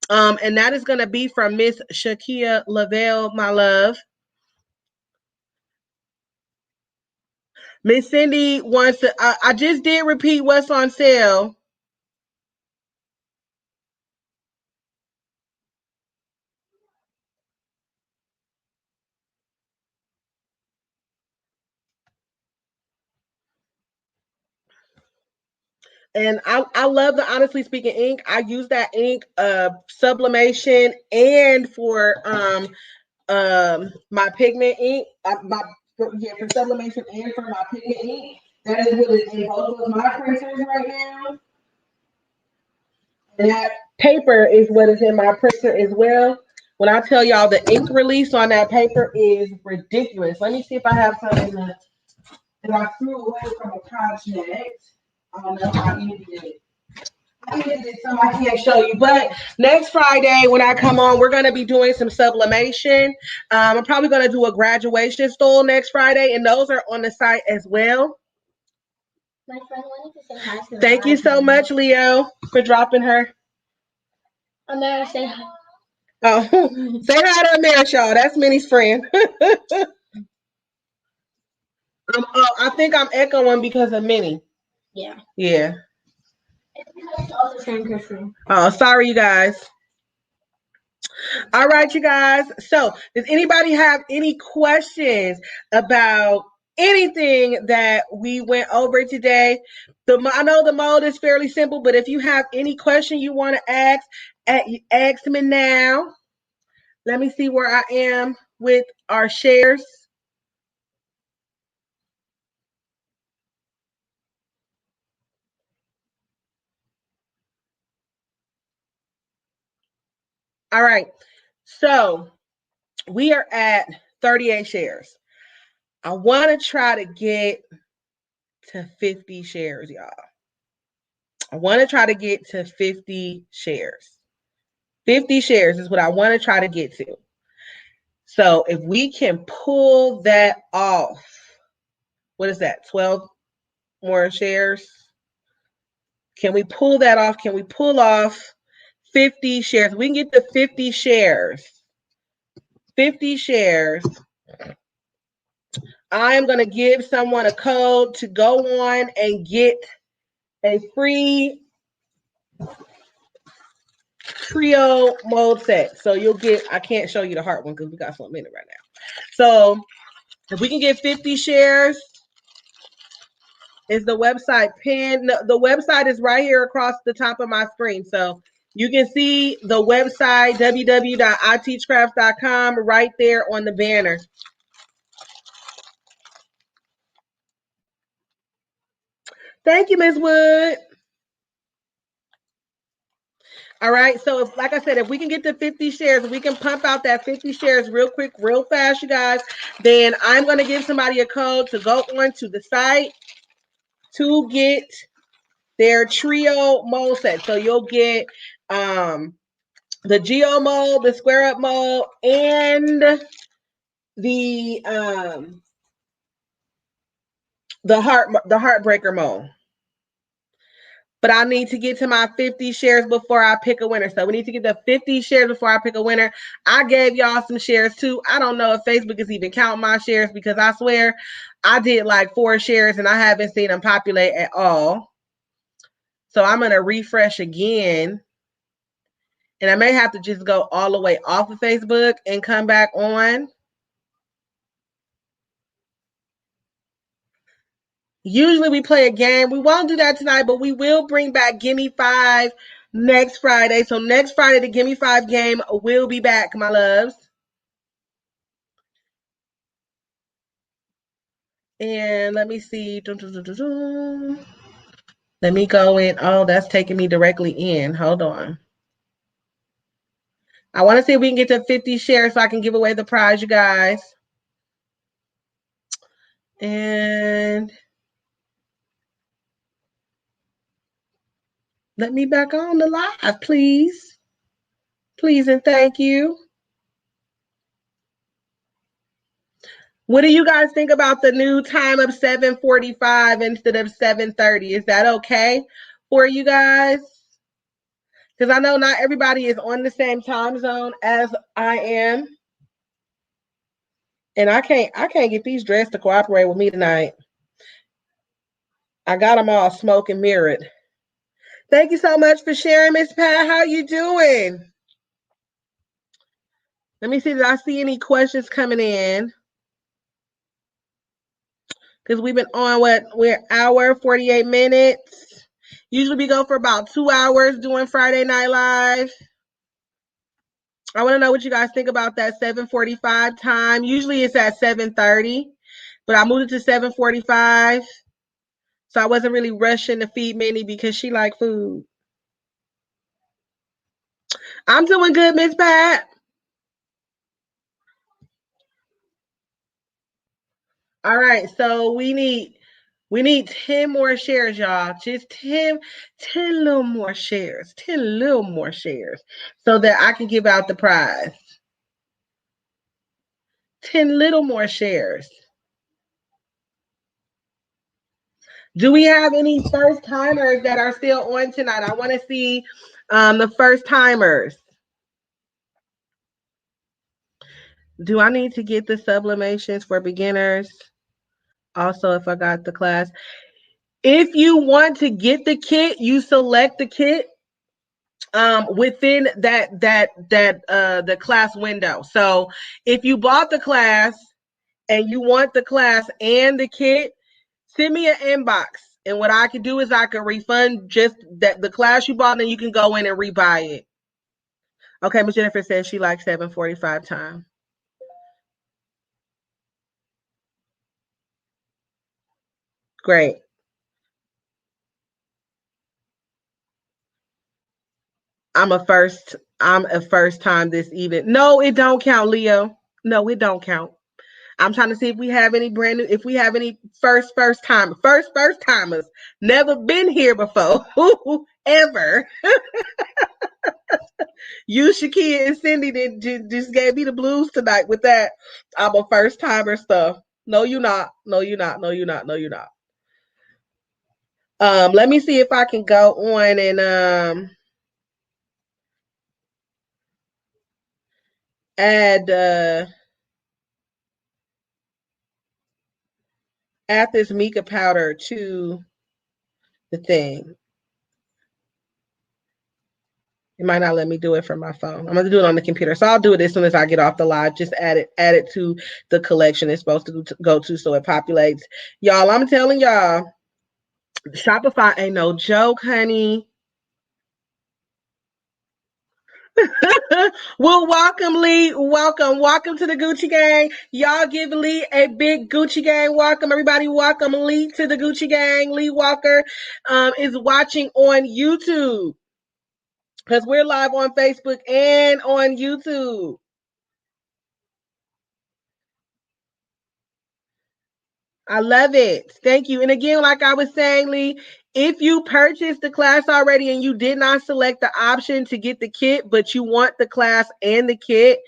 And that is going to be from Miss Shakia Lavelle, my love. Miss Cindy wants to, I just did repeat what's on sale. And I love the Honestly Speaking ink. I use that ink sublimation and for my pigment ink, for sublimation and for my pigment ink. That is what is in both of my printers right now. And that paper is what is in my printer as well. When I tell y'all the ink release on that paper is ridiculous. Let me see if I have something that I threw away from a project. I don't know how you did it. I did it, so I can't show you. But next Friday, when I come on, we're going to be doing some sublimation. I'm probably going to do a graduation stole next Friday, and those are on the site as well. My friend wanted to say hi to Thank you so much, Leo, for dropping her. Amara, say hi. Oh, say hi to Amara, y'all. That's Minnie's friend. I think I'm echoing because of Minnie. Yeah. Yeah. It's also sharing her screen. Oh, sorry, you guys. All right, you guys. So, does anybody have any questions about anything that we went over today? I know the mold is fairly simple, but if you have any question you want to ask me now. Let me see where I am with our shares. All right. So we are at 38 shares. I want to try to get to 50 shares, y'all. I want to try to get to 50 shares. 50 shares is what I want to try to get to. So if we can pull that off, what is that? 12 more shares? Can we pull that off? Can we pull off 50 shares? We can get to 50 shares. 50 shares. I am going to give someone a code to go on and get a free trio mold set. So you'll get, I can't show you the heart one because we got something in it right now. So if we can get 50 shares, is the website pinned? The website is right here across the top of my screen. So you can see the website, www.iteachcrafts.com, right there on the banner. Thank you, Ms. Wood. All right. So if, like I said, if we can get to 50 shares, if we can pump out that 50 shares real quick, real fast, you guys, then I'm going to give somebody a code to go on to the site to get their trio mold set. So you'll get the geo mold, the square up mold, and the heartbreaker mold. But I need to get to my 50 shares before I pick a winner. So we need to get to 50 shares before I pick a winner. I gave y'all some shares too. I don't know if Facebook is even counting my shares because I swear I did like 4 shares and I haven't seen them populate at all. So I'm going to refresh again. And I may have to just go all the way off of Facebook and come back on. Usually we play a game. We won't do that tonight, but we will bring back Gimme 5 next Friday. So next Friday, the Gimme 5 game will be back, my loves. And let me see. Let me go in. Oh, that's taking me directly in. Hold on. I want to see if we can get to 50 shares so I can give away the prize, you guys. And let me back on the live, please. Please and thank you. What do you guys think about the new time of 7:45 instead of 7:30? Is that okay for you guys? Because I know not everybody is on the same time zone as I am. And I can't get these dressed to cooperate with me tonight. I got them all smoke and mirrored. Thank you so much for sharing, Miss Pat. How you doing? Let me see, did I see any questions coming in? Because we've been on we're hour, 48 minutes. Usually we go for about 2 hours doing Friday Night Live. I want to know what you guys think about that 7:45 time. Usually it's at 7:30, but I moved it to 7:45. So I wasn't really rushing to feed Minnie because she liked food. I'm doing good, Miss Pat. All right, so we need 10 more shares, y'all. Just 10 little more shares. 10 little more shares so that I can give out the prize. 10 little more shares. Do we have any first timers that are still on tonight? I want to see the first timers. Do I need to get the sublimations for beginners? Also, if I got the class. If you want to get the kit, you select the kit within the class window. So if you bought the class and you want the class and the kit, send me an inbox. And what I can do is I can refund just the class you bought, and then you can go in and rebuy it. Okay, Miss Jennifer says she likes 7:45 time. Great. I'm a first time this evening. No, it don't count, Leo. No, it don't count. I'm trying to see if we have any brand new, if we have any first timers, never been here before, ever. You, Shakia, and Cindy just gave me the blues tonight with that. I'm a first timer stuff. No, you're not. No, you're not. No, you're not. No, you're not. Let me see if I can go on and add this mica powder to the thing. It might not let me do it from my phone. I'm gonna do it on the computer, so I'll do it as soon as I get off the live. Just add it to the collection it's supposed to go to, so it populates. Y'all, I'm telling y'all, Shopify ain't no joke, honey. Well, welcome, Lee. Welcome to the Gucci Gang. Y'all give Lee a big Gucci Gang welcome. Everybody, welcome Lee to the Gucci Gang. Lee Walker is watching on YouTube because we're live on Facebook and on YouTube. I love it. Thank you. And again, like I was saying, Lee, if you purchased the class already and you did not select the option to get the kit, but you want the class and the kit,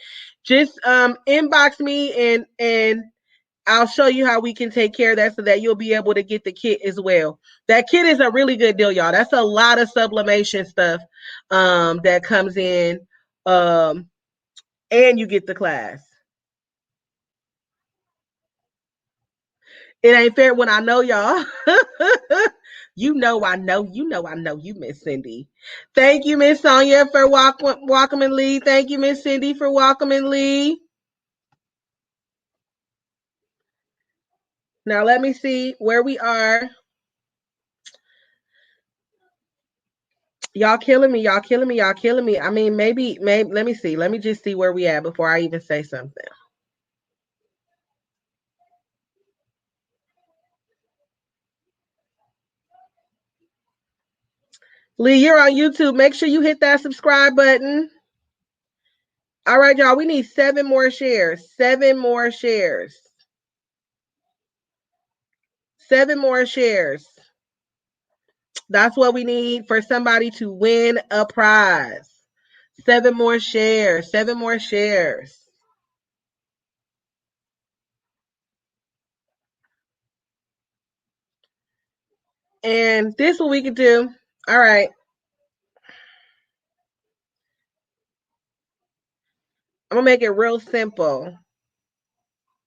just inbox me and I'll show you how we can take care of that so that you'll be able to get the kit as well. That kit is a really good deal, y'all. That's a lot of sublimation stuff that comes in, and you get the class. It ain't fair when I know y'all. You know I know you, Miss Cindy. Thank you, Miss Sonia, for welcoming Lee. Thank you, Miss Cindy, for welcoming Lee. Now let me see where we are. Y'all killing me. I mean, maybe let me see. Let me just see where we at before I even say something. Lee, you're on YouTube. Make sure you hit that subscribe button. All right, y'all. We need 7 more shares. 7 more shares. 7 more shares. That's what we need for somebody to win a prize. 7 more shares. 7 more shares. And this is what we can do. All right. I'm gonna make it real simple.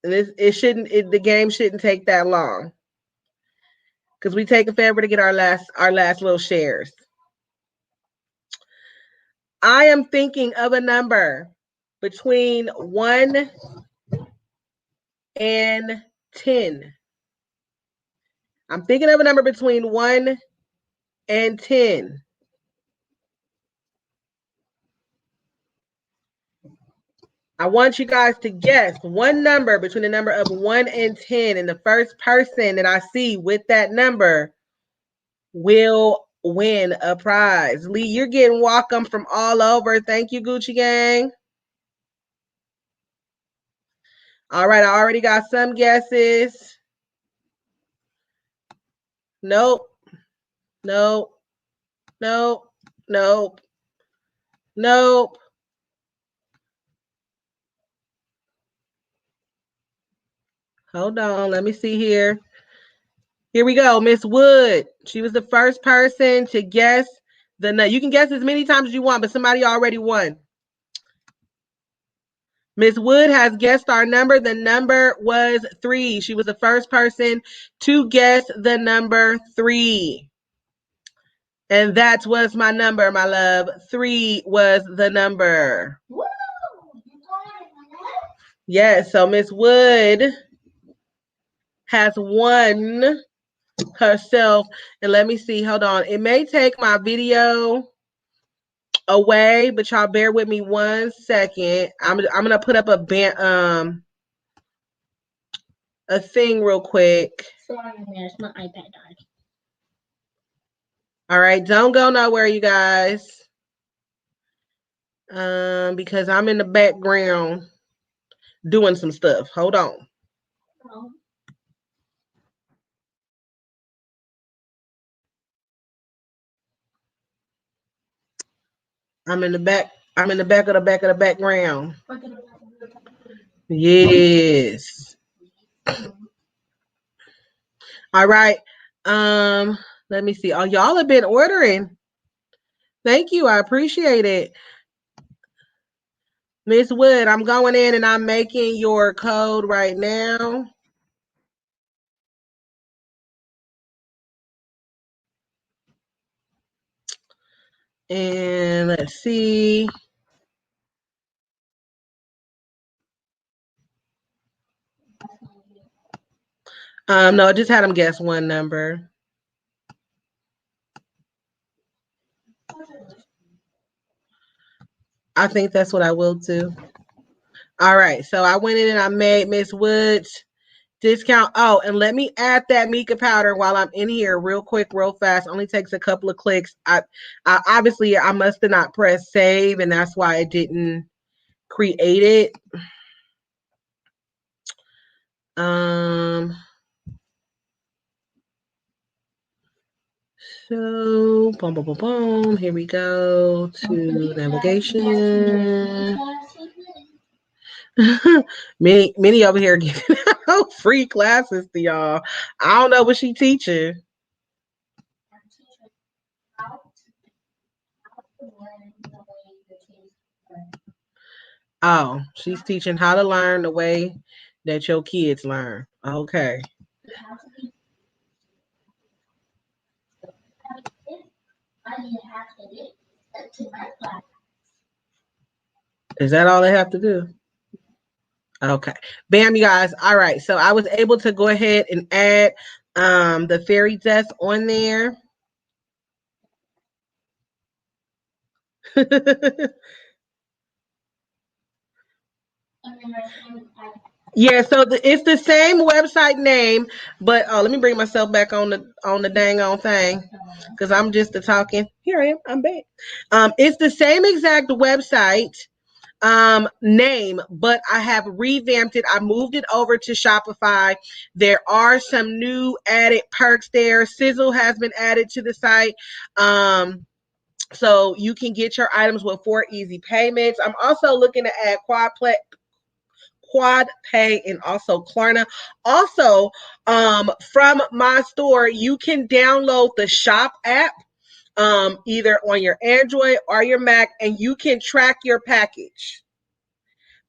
And the game shouldn't take that long. Because we take forever to get our last little shares. I am thinking of a number between 1 and 10. I'm thinking of a number between 1 and 10. I want you guys to guess one number between the number of 1 and 10, and the first person that I see with that number will win a prize. Lee, you're getting welcome from all over. Thank you, Gucci Gang. All right, I already got some guesses. Nope. Nope. Nope. Nope. Nope. Hold on. Let me see here. Here we go. Miss Wood. She was the first person to guess the number. You can guess as many times as you want, but somebody already won. Miss Wood has guessed our number. The number was 3. She was the first person to guess the number 3. And that was my number, my love. 3 was the number. Woo! Yes, so Miss Wood has won herself. And let me see. Hold on. It may take my video away, but y'all bear with me 1 second. I'm gonna put up a thing real quick. Sorry, man, my iPad died. All right, don't go nowhere, you guys. Because I'm in the background doing some stuff. Hold on. Oh. I'm in the back of the background. Yes. All right. Let me see. Oh, y'all have been ordering. Thank you. I appreciate it. Miss Wood, I'm going in and I'm making your code right now. And let's see. No, I just had them guess one number. I think that's what I will do. All right, so I went in and I made Miss Woods discount. Oh, and let me add that mica powder while I'm in here real quick, real fast. Only takes a couple of clicks. I obviously I must have not pressed save, and that's why it didn't create it. So boom, boom, boom, boom. Here we go to navigation. Many over here giving out free classes to y'all. I don't know what she teaching. Oh, she's teaching how to learn the way that your kids learn. Okay. Is that all they have to do? Okay. Bam, you guys. All right. So I was able to go ahead and add the fairy dust on there. Yeah, so it's the same website name, but let me bring myself back on the dang on thing because I'm just the talking. Here I am. I'm back. It's the same exact website name, but I have revamped it. I moved it over to Shopify. There are some new added perks there. Sizzle has been added to the site. So you can get your items with 4 easy payments. I'm also looking to add Quad Pay and also Klarna. Also, from my store, you can download the Shop app either on your Android or your Mac, and you can track your package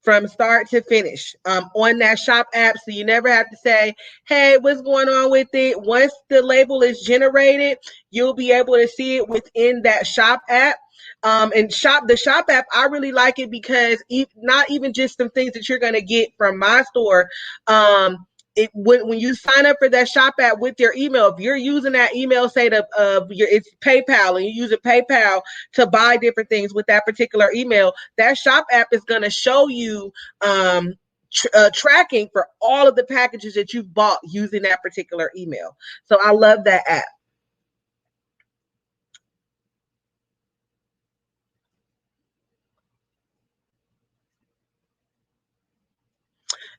from start to finish on that Shop app. So you never have to say, hey, what's going on with it? Once the label is generated, you'll be able to see it within that Shop app. And the Shop app, I really like it because not even just some things that you're going to get from my store. When you sign up for that Shop app with your email, if you're using that email, say it's PayPal, and you're using PayPal to buy different things with that particular email, that Shop app is going to show you tracking for all of the packages that you've bought using that particular email. So I love that app.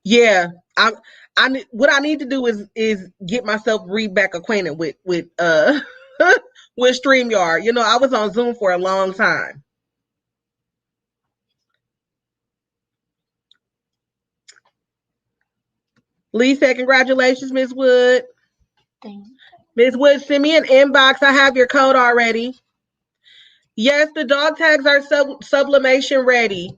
Yeah, what I need to do is get myself back acquainted with with StreamYard. You know, I was on Zoom for a long time. Lee said, "Congratulations, Miss Wood." Miss Wood, send me an inbox. I have your code already. Yes, the dog tags are sublimation ready.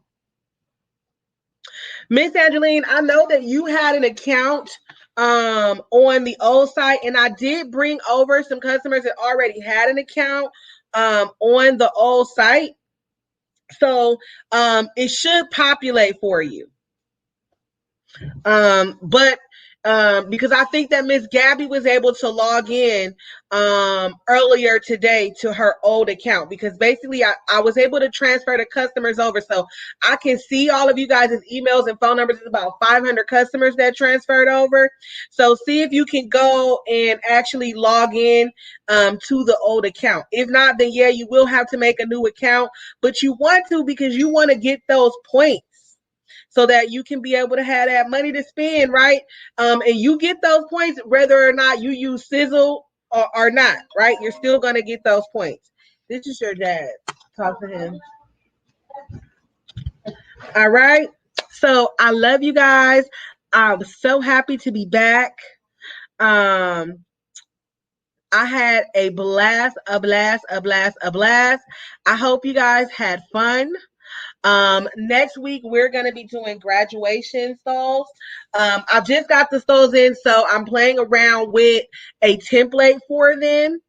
Miss Angeline, I know that you had an account on the old site, and I did bring over some customers that already had an account on the old site. So it should populate for you. But because I think that Miss Gabby was able to log in earlier today to her old account, because basically I was able to transfer the customers over. So I can see all of you guys' emails and phone numbers. It's about 500 customers that transferred over. So see if you can go and actually log in to the old account. If not, then yeah, you will have to make a new account, but you want to, because you want to get those points, so that you can be able to have that money to spend, right? And you get those points whether or not you use Sizzle or not, right? You're still going to get those points. This is your dad. Talk to him. All right. So I love you guys. I'm so happy to be back. I had a blast. I hope you guys had fun. Next week we're going to be doing graduation stalls. I just got the stalls in, so I'm playing around with a template for them.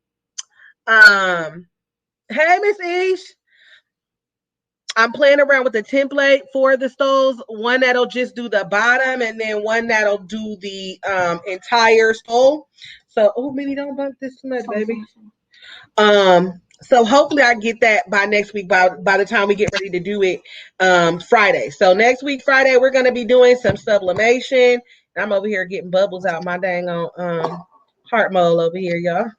Hey, Miss Ish. I'm playing around with the template for the stalls. One that'll just do the bottom, and then one that'll do the entire stole. So, oh, maybe don't bump this too much, baby. So hopefully I get that by next week, by the time we get ready to do it Friday. So next week, Friday, we're going to be doing some sublimation. I'm over here getting bubbles out my dang on heart mole over here, y'all.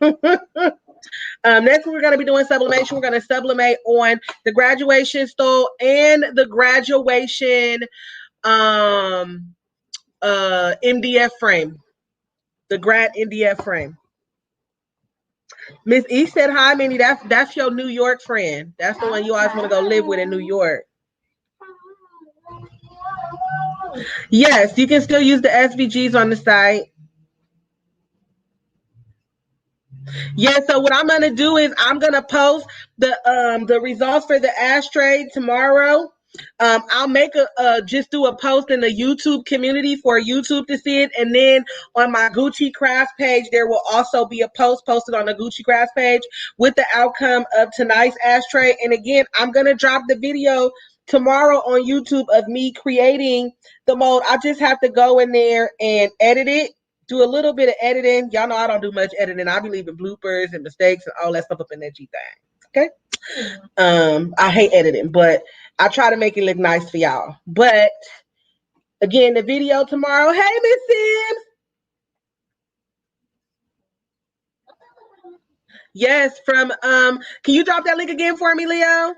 Next, we're going to be doing sublimation. We're going to sublimate on the graduation stole and the graduation MDF frame, the grad MDF frame. Miss E said hi, Minnie. That's your New York friend. That's the one you always want to go live with in New York. Yes, you can still use the SVGs on the site. Yeah, so what I'm gonna do is I'm gonna post the results for the ashtray tomorrow. I'll make just do a post in the YouTube community for YouTube to see it, and then on my Gucci Crafts page there will also be a post posted on the Gucci Crafts page with the outcome of tonight's ashtray. And again, I'm gonna drop the video tomorrow on YouTube of me creating the mold. I just have to go in there and edit it. Do a little bit of editing. Y'all know I don't do much editing. I be leaving bloopers and mistakes and all that stuff up in that G thing. Okay. I hate editing, but I try to make it look nice for y'all. But again, the video tomorrow. Hey, Miss Sims. Yes, from can you drop that link again for me, Leo?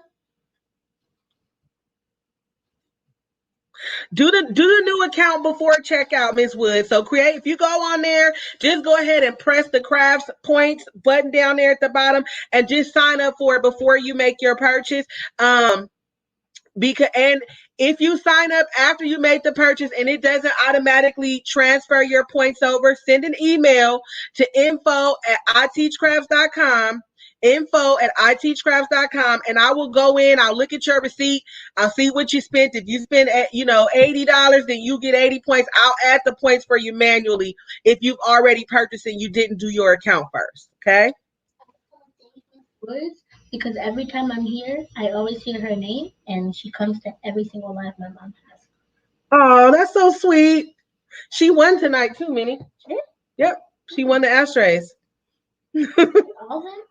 Do the new account before checkout, Miss Wood. So if you go on there, just go ahead and press the crafts points button down there at the bottom and just sign up for it before you make your purchase. And if you sign up after you make the purchase and it doesn't automatically transfer your points over, send an email to info@iteachcrafts.com. info@iteachcrafts.com, and I will go in, I'll look at your receipt, I'll see what you spent. If you spend $80, then you get 80 points. I'll add the points for you manually if you've already purchased and you didn't do your account first. Okay? Because every time I'm here, I always hear her name, and she comes to every single live my mom has. Oh, that's so sweet. She won tonight too, Minnie. Yep, she won the ashtrays. All of them?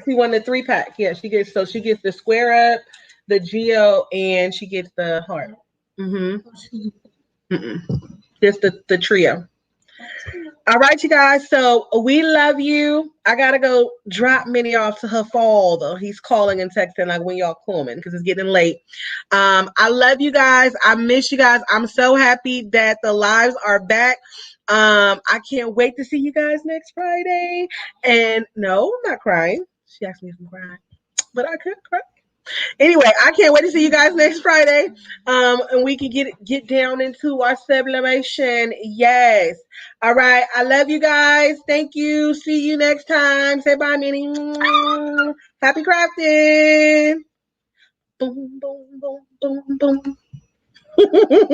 She won the 3-pack. Yeah, she gets the square up, the geo, and she gets the heart. Just the trio. All right, you guys. So we love you. I gotta go drop Minnie off to her father. He's calling and texting like when y'all coming because it's getting late. I love you guys. I miss you guys. I'm so happy that the lives are back. I can't wait to see you guys next Friday. And no, I'm not crying. She asked me if I'm crying, but I could cry. Anyway, I can't wait to see you guys next Friday. And we can get down into our sublimation. Yes. All right. I love you guys. Thank you. See you next time. Say bye, Minnie. Happy crafting. Boom, boom, boom, boom, boom.